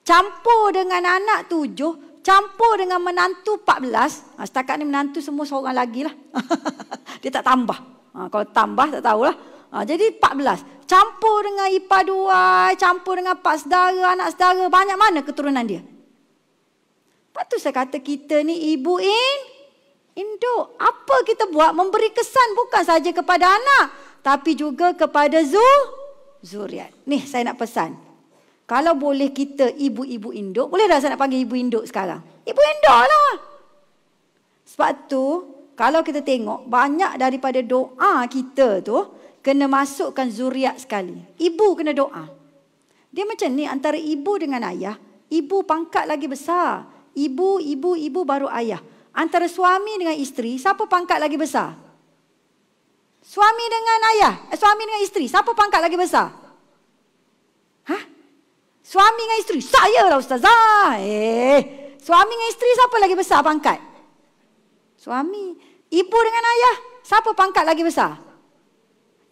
Campur dengan anak 7. Campur dengan menantu 14. Setakat ni menantu semua seorang lagi lah. Dia tak tambah. Kalau tambah tak tahulah. Jadi 14. Campur dengan ipar 2. Campur dengan pak saudara, anak saudara. Banyak mana keturunan dia? Lepas tu saya kata kita ni ibu induk. Apa kita buat? Memberi kesan bukan saja kepada anak. Tapi juga kepada zuriat. Nih saya nak pesan. Kalau boleh kita ibu-ibu induk, boleh dah saya nak panggil ibu induk sekarang? Ibu induk lah. Sebab tu, kalau kita tengok, banyak daripada doa kita tu, kena masukkan zuriat sekali. Ibu kena doa. Dia macam ni, antara ibu dengan ayah, ibu pangkat lagi besar. Ibu baru ayah. Antara suami dengan isteri, siapa pangkat lagi besar? Suami dengan ayah, suami dengan isteri, siapa pangkat lagi besar? Suami dengan isteri, saya lah ustazah. Suami dengan isteri siapa lagi besar pangkat? Suami. Ibu dengan ayah, siapa pangkat lagi besar?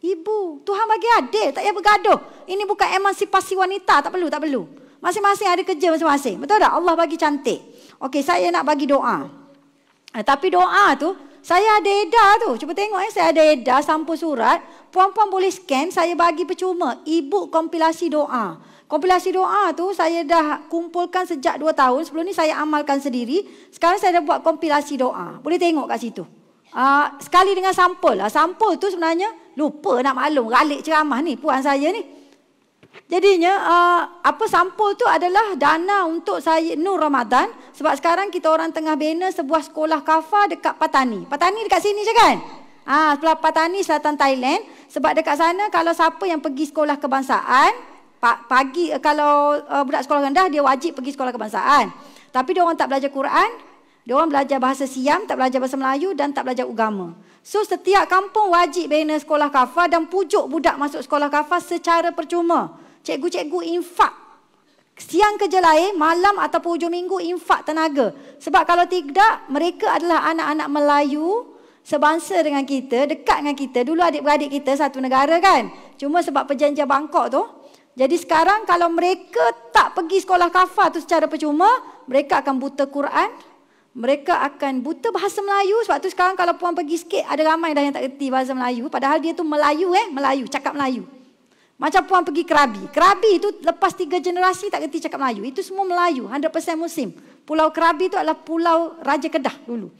Ibu. Tuhan bagi adil, tak payah bergaduh. Ini bukan emansipasi wanita, tak perlu. Masing-masing ada kerja masing-masing. Betul tak? Allah bagi cantik. Okey, saya nak bagi doa. Tapi doa tu, saya ada edar tu. Cuba tengok saya ada edar, sampul surat. Puan-puan boleh scan, saya bagi percuma. E-book kompilasi doa. Kompilasi doa tu saya dah kumpulkan sejak 2 tahun. Sebelum ni saya amalkan sendiri. Sekarang saya dah buat kompilasi doa. Boleh tengok kat situ. Sekali dengan sampul. Sampul tu sebenarnya lupa nak maklum. Ralik ceramah ni puan saya ni. Jadinya sampul tu adalah dana untuk saya Nur Ramadan. Sebab sekarang kita orang tengah bina sebuah sekolah kafa dekat Patani. Patani dekat sini je kan? Sebelah Patani, selatan Thailand. Sebab dekat sana kalau siapa yang pergi sekolah kebangsaan, pagi kalau budak sekolah rendah dia wajib pergi sekolah kebangsaan. Tapi dia orang tak belajar Quran, dia orang belajar bahasa Siam, tak belajar bahasa Melayu dan tak belajar agama. So setiap kampung wajib bina sekolah kafah dan pujuk budak masuk sekolah kafah secara percuma. Cikgu-cikgu infak. Siang kerja lain, malam ataupun hujung minggu infak tenaga. Sebab kalau tidak, mereka adalah anak-anak Melayu sebangsa dengan kita, dekat dengan kita. Dulu adik-beradik kita satu negara kan. Cuma sebab perjanjian Bangkok tu. Jadi sekarang kalau mereka tak pergi sekolah kafah tu secara percuma, mereka akan buta Quran, mereka akan buta bahasa Melayu. Sebab tu sekarang kalau puan pergi sikit, ada ramai dah yang tak kerti bahasa Melayu. Padahal dia tu Melayu, cakap Melayu. Macam puan pergi Krabi. Krabi tu lepas 3 generasi tak kerti cakap Melayu. Itu semua Melayu, 100% Muslim. Pulau Krabi tu adalah pulau Raja Kedah dulu.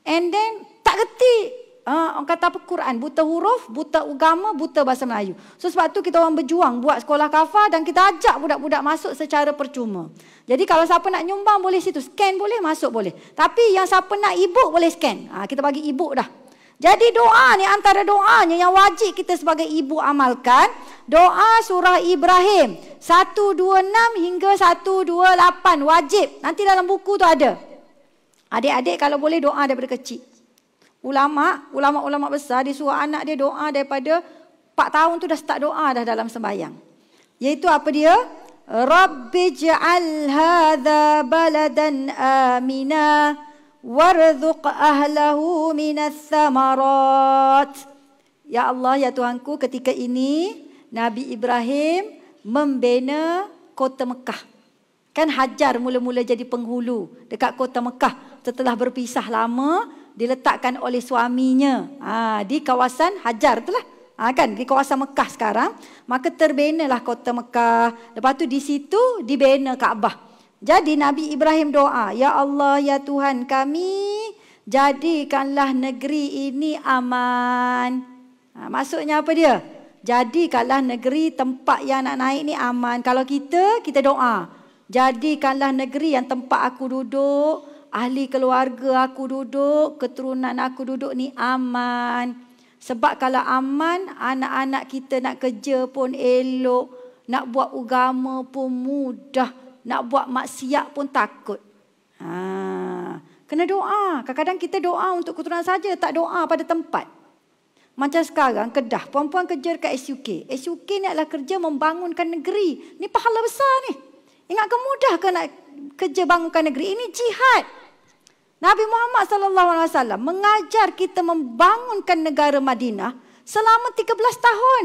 And then tak kerti. Orang kata apa? Quran. Buta huruf, buta agama, buta bahasa Melayu. So sebab tu kita orang berjuang buat sekolah kafah dan kita ajak budak-budak masuk secara percuma. Jadi kalau siapa nak nyumbang boleh situ. Scan boleh, masuk boleh. Tapi yang siapa nak e-book boleh scan. Kita bagi e-book dah. Jadi doa ni antara doanya yang wajib kita sebagai ibu amalkan. Doa surah Ibrahim. 126 hingga 128. Wajib. Nanti dalam buku tu ada. Adik-adik kalau boleh doa daripada kecil. Ulama besar dia suruh anak dia doa daripada 4 tahun tu dah start doa dah dalam sembahyang. Iaitu apa dia? Rabbij'al hadza baladan amina warzuq ahlahu minas samarat. Ya Allah, ya Tuhanku, ketika ini Nabi Ibrahim membina kota Mekah. Kan Hajar mula-mula jadi penghulu dekat kota Mekah. Setelah berpisah lama, diletakkan oleh suaminya di kawasan Hajar itulah. Kan di kawasan Mekah sekarang, maka terbinalah kota Mekah. Lepas tu di situ dibina Kaabah. Jadi Nabi Ibrahim doa, ya Allah, ya Tuhan kami, jadikanlah negeri ini aman. Maksudnya apa dia? Jadikanlah negeri tempat yang nak naik ni aman. Kalau kita doa, jadikanlah negeri yang tempat aku duduk, ahli keluarga aku duduk, keturunan aku duduk ni aman. Sebab kalau aman, anak-anak kita nak kerja pun elok, nak buat agama pun mudah, nak buat maksiat pun takut. Kena doa. Kadang-kadang kita doa untuk keturunan saja, tak doa pada tempat. Macam sekarang Kedah, puan-puan kerja dekat SUK. SUK ni adalah kerja membangunkan negeri. Ni pahala besar ni. Ingatkan mudah ke nak kerja bangunkan negeri? Ini jihad. Nabi Muhammad SAW mengajar kita membangunkan negara Madinah selama 13 tahun.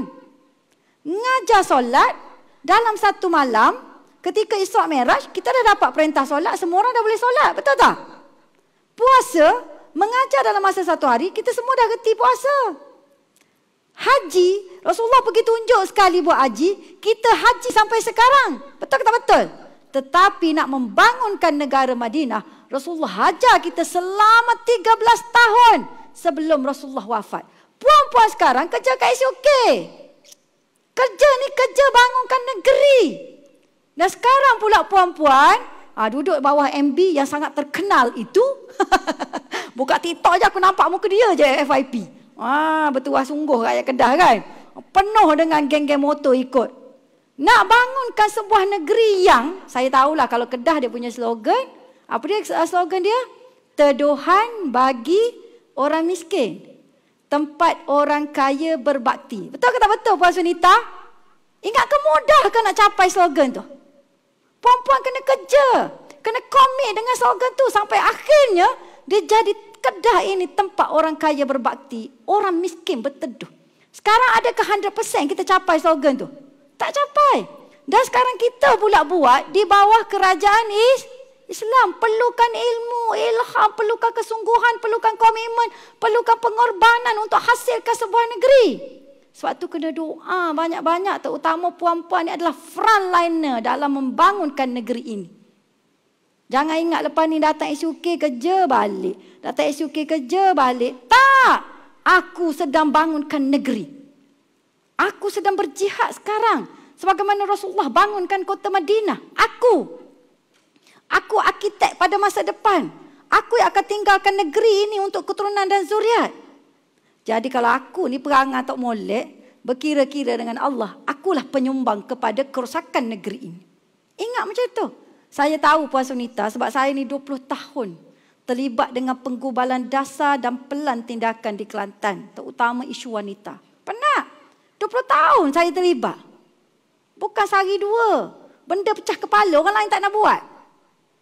Mengajar solat dalam satu malam, ketika Isra' Mi'raj, kita dah dapat perintah solat, semua orang dah boleh solat, betul tak? Puasa, mengajar dalam masa satu hari, kita semua dah reti puasa. Haji, Rasulullah pergi tunjuk sekali buat haji, kita haji sampai sekarang. Betul ke tak betul? Tetapi nak membangunkan negara Madinah, Rasulullah hajar kita selama 13 tahun sebelum Rasulullah wafat. Puan-puan sekarang kerja kat SUK. Kerja ni kerja bangunkan negeri. Dan sekarang pula puan-puan duduk bawah MB yang sangat terkenal itu. Buka TikTok je aku nampak muka dia je FIP. Bertuah sungguh rakyat Kedah kan. Penuh dengan geng-geng motor ikut. Nak bangunkan sebuah negeri yang, saya tahulah kalau Kedah dia punya slogan. Apa dia slogan dia? Teduhan bagi orang miskin. tempat orang kaya berbakti. Betul ke tak betul Puan Sunita? Ingat ke mudah ke nak capai slogan tu? Puan-puan kena kerja, kena komit dengan slogan tu sampai akhirnya dia jadi kedah ini tempat orang kaya berbakti, orang miskin berteduh. Sekarang adakah 100% kita capai slogan tu? Tak capai. Dan sekarang kita pula buat di bawah kerajaan Islam. Perlukan ilmu, ilham, perlukan kesungguhan, perlukan komitmen, perlukan pengorbanan untuk hasilkan sebuah negeri. Sebab tu kena doa banyak-banyak, terutama puan-puan ni adalah frontliner dalam membangunkan negeri ini. Jangan ingat lepas ni datang SUK kerja balik. Datang SUK kerja balik. Tak! Aku sedang bangunkan negeri. Aku sedang berjihad sekarang. Sebagaimana Rasulullah bangunkan kota Madinah. Aku arkitek pada masa depan. Aku yang akan tinggalkan negeri ini untuk keturunan dan zuriat. Jadi kalau aku ni perangai tak molek, berkira-kira dengan Allah, akulah penyumbang kepada kerosakan negeri ini. Ingat macam tu. Saya tahu Puan Sunita sebab saya ni 20 tahun terlibat dengan penggubalan dasar dan pelan tindakan di Kelantan, terutama isu wanita. Pernah? 20 tahun saya terlibat. Bukan sehari dua. Benda pecah kepala, orang lain tak nak buat.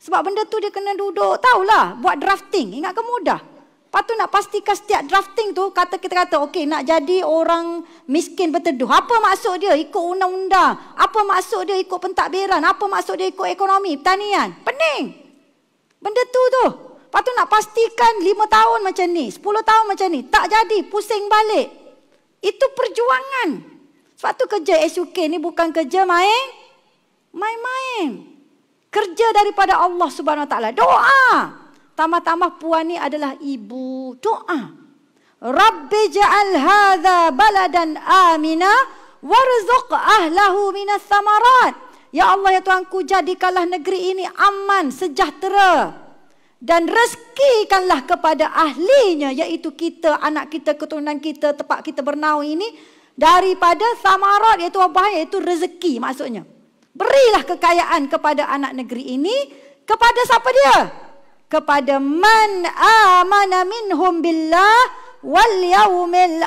Sebab benda tu dia kena duduk, tahulah, buat drafting. Ingat ke mudah? Lepas tu nak pastikan setiap drafting tu, kita kata, okey, nak jadi orang miskin berteduh. Apa maksud dia? Ikut undang-undang. Apa maksud dia? Ikut pentadbiran. Apa maksud dia? Ikut ekonomi, pertanian. Pening. Benda tu. Lepas tu nak pastikan 5 tahun macam ni, 10 tahun macam ni. Tak jadi, pusing balik. Itu perjuangan. Sebab tu kerja SUK ni bukan kerja main-main. Kerja daripada Allah Subhanahu Wa Taala. Doa. Tambah-tambah puan ni adalah ibu. Doa. Rabbi ja'al hadha baladan amina warzuq ahlahu minas samarat. Ya Allah, ya Tuhanku, jadikanlah negeri ini aman, sejahtera. Dan rezekikanlah kepada ahlinya, iaitu kita, anak kita, keturunan kita, tempat kita bernaung ini, daripada samarat, iaitu apa? Iaitu rezeki maksudnya. Berilah kekayaan kepada anak negeri ini. Kepada siapa dia? Kepada man amana minhum billah wal yaumil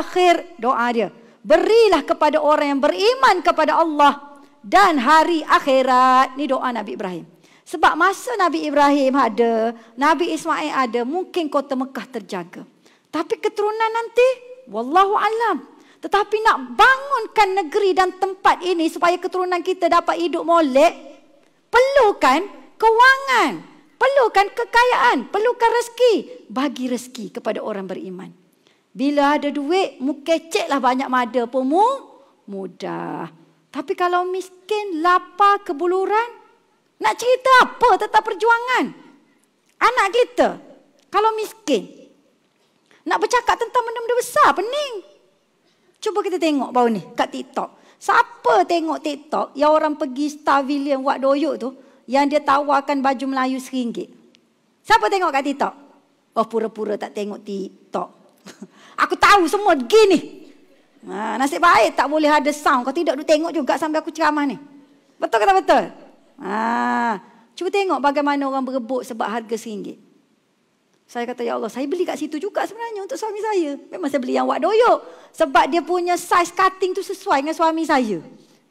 akhir. Doa dia. Berilah kepada orang yang beriman kepada Allah dan hari akhirat. Ni doa Nabi Ibrahim. Sebab masa Nabi Ibrahim ada, Nabi Ismail ada, mungkin kota Mekah terjaga. Tapi keturunan nanti, wallahu alam. Tetapi nak bangunkan negeri dan tempat ini supaya keturunan kita dapat hidup molek, perlukan kewangan, perlukan kekayaan, perlukan rezeki. Bagi rezeki kepada orang beriman. Bila ada duit, mukeceklah banyak mada pun mudah. Tapi kalau miskin, lapar, kebuluran, nak cerita apa tentang perjuangan? Anak kita, kalau miskin, nak bercakap tentang benda-benda besar, pening. Cuba kita tengok bau ni kat TikTok. Siapa tengok TikTok yang orang pergi Star William buat doyok tu, yang dia tawarkan baju Melayu RM1? Siapa tengok kat TikTok? Oh, pura-pura tak tengok TikTok. Aku tahu semua gini. Nasib baik tak boleh ada sound. Kalau tidak, dia tengok juga sampai aku ceramah ni. Betul ke tak betul? Cuba tengok bagaimana orang berebut sebab harga RM1. Saya kata, ya Allah, saya beli kat situ juga sebenarnya untuk suami saya. Memang saya beli yang wak doyok. Sebab dia punya size cutting tu sesuai dengan suami saya.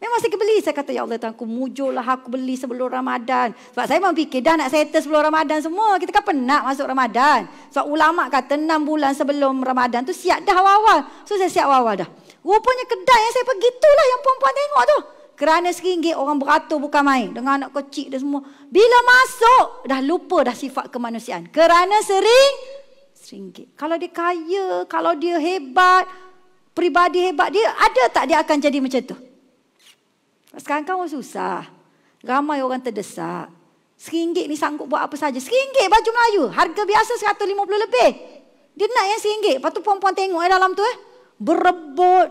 Memang saya beli. Saya kata, ya Allah, aku mujurlah aku beli sebelum Ramadan. Sebab saya memang fikir dah nak settle sebelum Ramadan semua. Kita kan penat masuk Ramadan. Sebab ulama kata 6 bulan sebelum Ramadan tu siap dah awal-awal. So saya siap awal dah. Rupanya kedai yang saya pergi itulah yang perempuan tengok tu. Kerana RM1 orang beratur bukan main. Dengan anak kecil dan semua. Bila masuk, dah lupa dah sifat kemanusiaan. Kerana RM1. Kalau dia kaya, kalau dia hebat, peribadi hebat, dia ada tak dia akan jadi macam tu? Sekarang kan orang susah. Ramai orang terdesak. RM1 ni sanggup buat apa saja. RM1 baju Melayu. Harga biasa RM150 lebih. Dia nak yang RM1. Lepas tu perempuan tengok dalam tu berebut,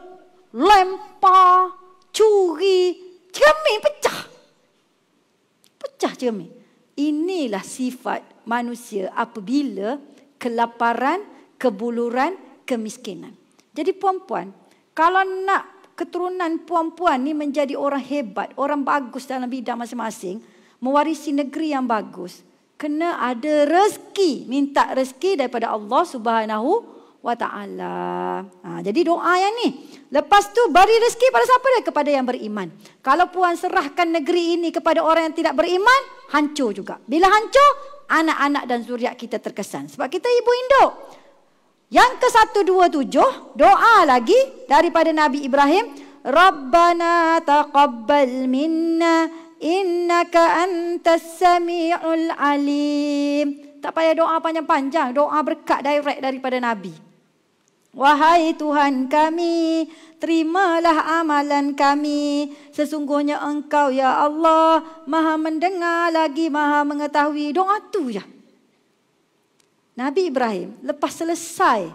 lempar, curi, cermin pecah. Pecah cermin. Inilah sifat manusia apabila kelaparan, kebuluran, kemiskinan. Jadi puan-puan, kalau nak keturunan puan-puan ni menjadi orang hebat, orang bagus dalam bidang masing-masing, mewarisi negeri yang bagus, kena ada rezeki, minta rezeki daripada Allah Subhanahu wa ta'ala. Jadi doa yang ni. Lepas tu beri rezeki pada siapa dia? Kepada yang beriman. Kalau puan serahkan negeri ini kepada orang yang tidak beriman, hancur juga. Bila hancur, anak-anak dan zuriat kita terkesan. Sebab kita ibu induk. Yang ke-127, doa lagi daripada Nabi Ibrahim. Rabbana taqabbal minna innaka antas sami'ul alim. Tak payah doa panjang-panjang, doa berkat direct daripada Nabi. Wahai Tuhan kami, terimalah amalan kami. Sesungguhnya Engkau ya Allah Maha mendengar lagi Maha mengetahui. Doa tu je. Nabi Ibrahim lepas selesai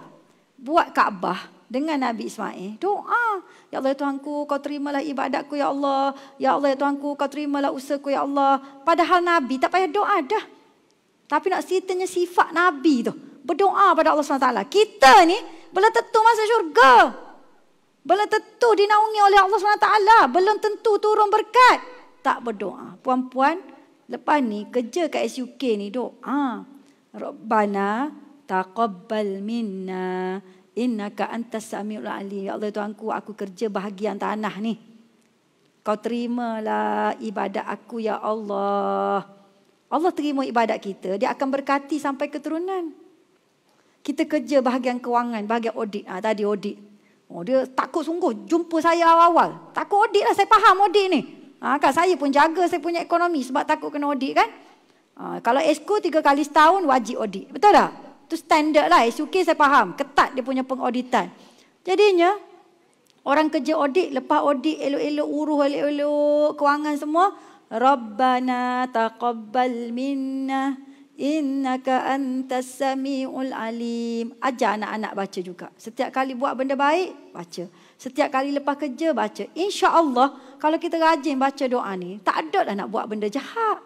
buat Kaabah dengan Nabi Ismail, doa, ya Allah ya Tuhanku, kau terimalah ibadatku ya Allah. Ya Allah ya Tuhanku, kau terimalah usahaku ya Allah. Padahal Nabi tak payah doa dah. Tapi nak ceritanya sifat Nabi tu, berdoa pada Allah SWT. Kita ni belum tentu masuk syurga. Belum tentu dinaungi oleh Allah SWT. Belum tentu turun berkat. Tak berdoa. Puan-puan, lepas ni kerja kat SUK ni doa. Rabbana taqabbal minna innaka antas samiul alim. Ya Allah Tuhanku, aku kerja bahagian tanah ni. Kau terimalah ibadat aku ya Allah. Allah terima ibadat kita, dia akan berkati sampai keturunan. Kita kerja bahagian kewangan, bahagian audit. Tadi audit. Dia takut sungguh jumpa saya awal-awal. Takut audit lah, saya faham audit ni. Kan saya pun jaga saya punya ekonomi sebab takut kena audit kan. Kalau ESCO 3 kali setahun wajib audit. Betul tak? Itu standard lah. SUK saya faham. Ketat dia punya pengauditan. Jadinya, orang kerja audit, lepas audit elok-elok urus, elok-elok kewangan semua. Rabbana taqabbal minna innaka antas samiul alim. Ajar anak-anak baca juga. Setiap kali buat benda baik, baca. Setiap kali lepas kerja, baca. InsyaAllah, kalau kita rajin baca doa ni, tak adalah nak buat benda jahat.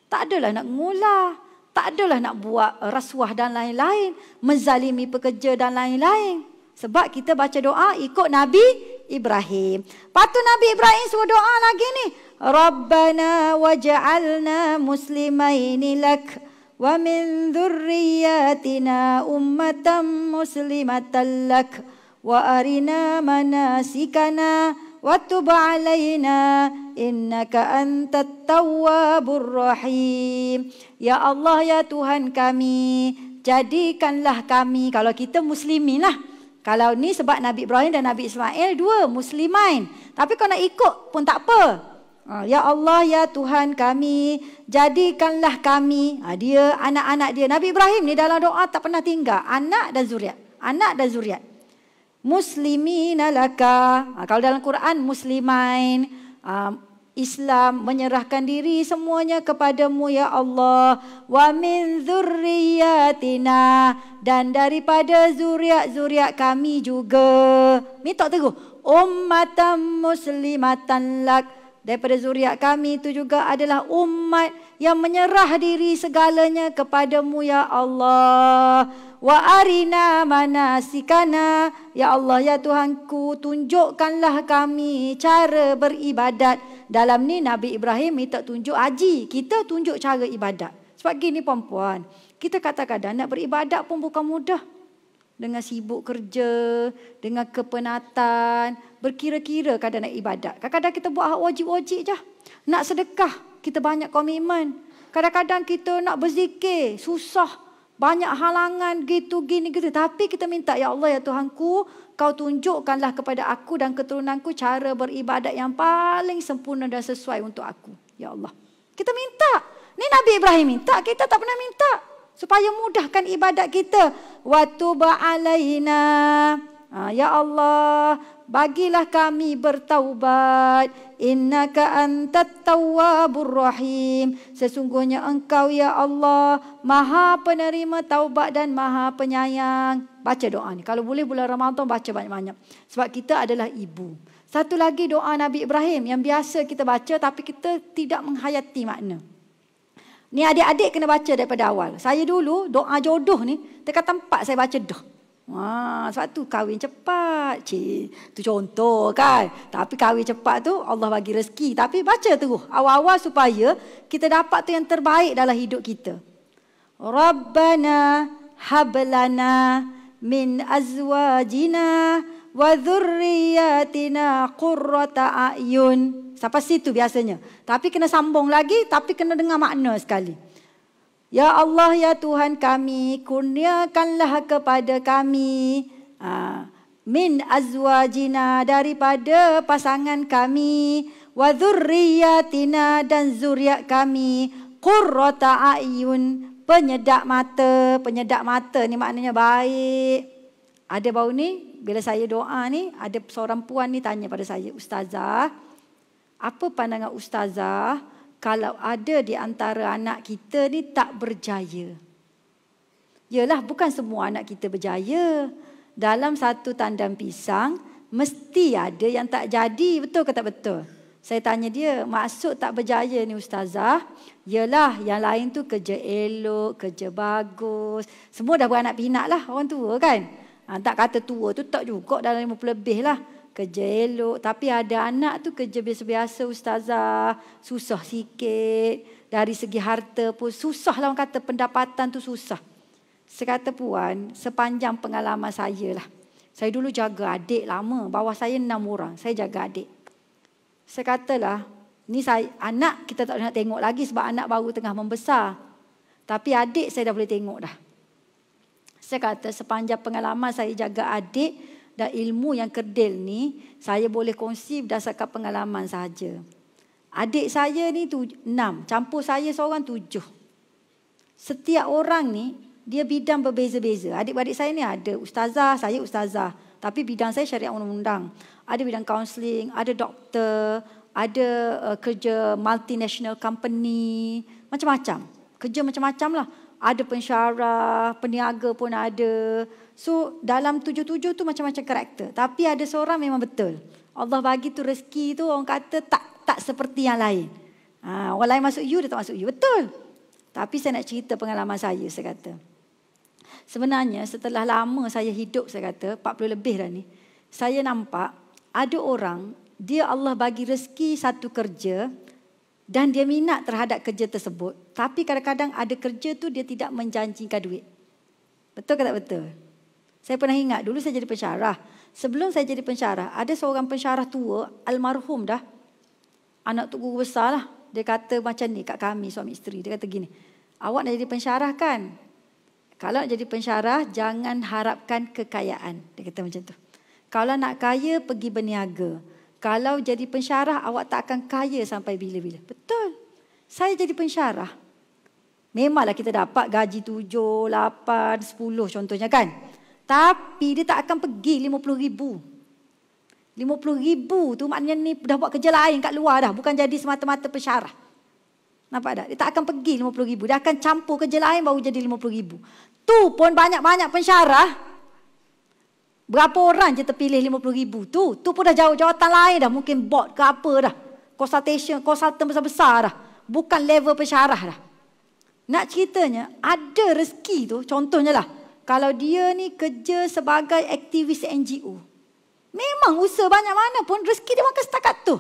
Tak adalah nak ngulah. Tak adalah nak buat rasuah dan lain-lain. Menzalimi pekerja dan lain-lain. Sebab kita baca doa ikut Nabi Ibrahim. Patut Nabi Ibrahim suruh doa lagi ni. Rabbana waj'alna muslimaini lak. Wa min dhurriyyatina ummatan muslimatan lak. Wa arina manasikana. Wa tub alaina innaka antat tawwabur rahim. Ya Allah ya Tuhan kami, jadikanlah kami, kalau kita muslimin lah. Kalau ni sebab Nabi Ibrahim dan Nabi Ismail dua muslimain. Tapi kalau nak ikut pun tak apa. Ya Allah ya Tuhan kami, jadikanlah kami. Dia anak-anak dia. Nabi Ibrahim ni dalam doa tak pernah tinggal anak dan zuriat. Anak dan zuriat. Muslimina laka. Kalau dalam Quran muslimain, Islam menyerahkan diri semuanya kepadamu ya Allah. Wa min dzurriyyatina, dan daripada zuriat-zuriat kami juga. Minta teguh. Ummatan muslimatan lak. Daripada zuriat kami itu juga adalah umat yang menyerah diri segalanya kepadamu ya Allah. Wa arina manasikana. Ya Allah ya Tuhanku, tunjukkanlah kami cara beribadat. Dalam ni Nabi Ibrahim minta tunjuk haji, kita tunjuk cara ibadat. Sebab gini perempuan, kita kadang-kadang nak beribadat pun bukan mudah. Dengan sibuk kerja, dengan kepenatan, berkira-kira kadang nak ibadat. Kadang-kadang kita buat hak wajib-wajib je. Nak sedekah, kita banyak komitmen. Kadang-kadang kita nak berzikir, susah. Banyak halangan gitu, gini, gitu. Tapi kita minta, ya Allah, ya Tuhanku, kau tunjukkanlah kepada aku dan keturunanku cara beribadat yang paling sempurna dan sesuai untuk aku. Ya Allah. Kita minta. Ni Nabi Ibrahim minta, kita tak pernah minta. Supaya mudahkan ibadat kita. Wa tub alaina. Ya Allah, bagilah kami bertaubat. Innaka antat tawwabur rahim. Sesungguhnya engkau ya Allah Maha penerima taubat dan Maha penyayang. Baca doa ni. Kalau boleh bulan Ramadan baca banyak-banyak. Sebab kita adalah ibu. Satu lagi doa Nabi Ibrahim yang biasa kita baca tapi kita tidak menghayati makna. Ni adik-adik kena baca daripada awal. Saya dulu doa jodoh ni dekat tempat saya baca dah. Sebab tu kahwin cepat. Tu contoh kan. Tapi kahwin cepat tu Allah bagi rezeki. Tapi baca terus awal-awal supaya kita dapat tu yang terbaik dalam hidup kita. Rabbana hablana min azwajina wa dhurriyyatina qurrata a'yun. Sampai situ biasanya. Tapi kena sambung lagi, tapi kena dengar makna sekali. Ya Allah, ya Tuhan kami, kurniakanlah kepada kami min azwajina, daripada pasangan kami, wa dhurriyyatina, dan zuriat kami, qurrata a'yun, penyedap mata. Penyedap mata ni maknanya baik. Ada baru ni, bila saya doa ni, ada seorang puan ni tanya pada saya, Ustazah, apa pandangan Ustazah kalau ada di antara anak kita ni tak berjaya? Yalah, bukan semua anak kita berjaya. Dalam satu tandam pisang, mesti ada yang tak jadi. Betul ke tak betul? Saya tanya dia, maksud tak berjaya ni Ustazah, yalah yang lain tu kerja elok, kerja bagus. Semua dah beranak pinak lah, orang tua kan. Tak kata tua tu tak juga, dalam 50 lebih lah. Kerja elok, tapi ada anak tu kerja biasa-biasa Ustazah, susah sikit. Dari segi harta pun susah lah, orang kata pendapatan tu susah. Saya kata puan, sepanjang pengalaman saya lah. Saya dulu jaga adik lama, bawah saya 6 orang, saya jaga adik. Saya katalah, ni saya, anak kita tak nak tengok lagi sebab anak baru tengah membesar. Tapi adik saya dah boleh tengok dah. Saya kata sepanjang pengalaman saya jaga adik dan ilmu yang kerdil ni, saya boleh kongsi berdasarkan pengalaman sahaja. Adik saya ni 6, campur saya seorang 7. Setiap orang ni, dia bidang berbeza-beza. Adik-adik saya ni ada ustazah, saya ustazah. Tapi bidang saya syariat undang-undang. Ada bidang kaunseling, ada doktor, ada kerja multinational company, macam-macam. Kerja macam-macam lah. Ada pensyarah, peniaga pun ada. So dalam 7 tu macam-macam karakter. Tapi ada seorang memang betul. Allah bagi tu rezeki tu orang kata tak seperti yang lain. Orang lain masuk you, dia tak masuk you. Betul. Tapi saya nak cerita pengalaman saya kata. Sebenarnya setelah lama saya hidup, saya kata 40 lebih dah ni, saya nampak ada orang, dia Allah bagi rezeki satu kerja dan dia minat terhadap kerja tersebut. Tapi kadang-kadang ada kerja tu dia tidak menjanjikan duit. Betul ke tak betul? Saya pernah ingat dulu saya jadi pensyarah. Sebelum saya jadi pensyarah, ada seorang pensyarah tua, almarhum dah. Anak tu guru besar lah. Dia kata macam ni kat kami suami isteri. Dia kata gini, awak nak jadi pensyarah kan? Kalau nak jadi pensyarah, jangan harapkan kekayaan. Dia kata macam tu. Kalau nak kaya, pergi berniaga. Kalau jadi pensyarah, awak tak akan kaya sampai bila-bila. Betul. Saya jadi pensyarah. Memanglah kita dapat gaji 7, 8, 10 contohnya kan. Tapi dia tak akan pergi 50,000. 50,000 tu maknanya ni dah buat kerja lain kat luar dah. Bukan jadi semata-mata pensyarah. Nampak tak? Dia tak akan pergi 50,000. Dia akan campur kerja lain baru jadi 50,000. Tu pun banyak-banyak pensyarah. Berapa orang je terpilih 50,000 tu? Tu pun dah jawatan lain dah. Mungkin board ke apa dah. Konsultan besar-besar dah. Bukan level pensyarah dah. Nak ceritanya, ada rezeki tu, contohnya lah. Kalau dia ni kerja sebagai aktivis NGO. Memang usaha banyak mana pun rezeki dia makan setakat tu.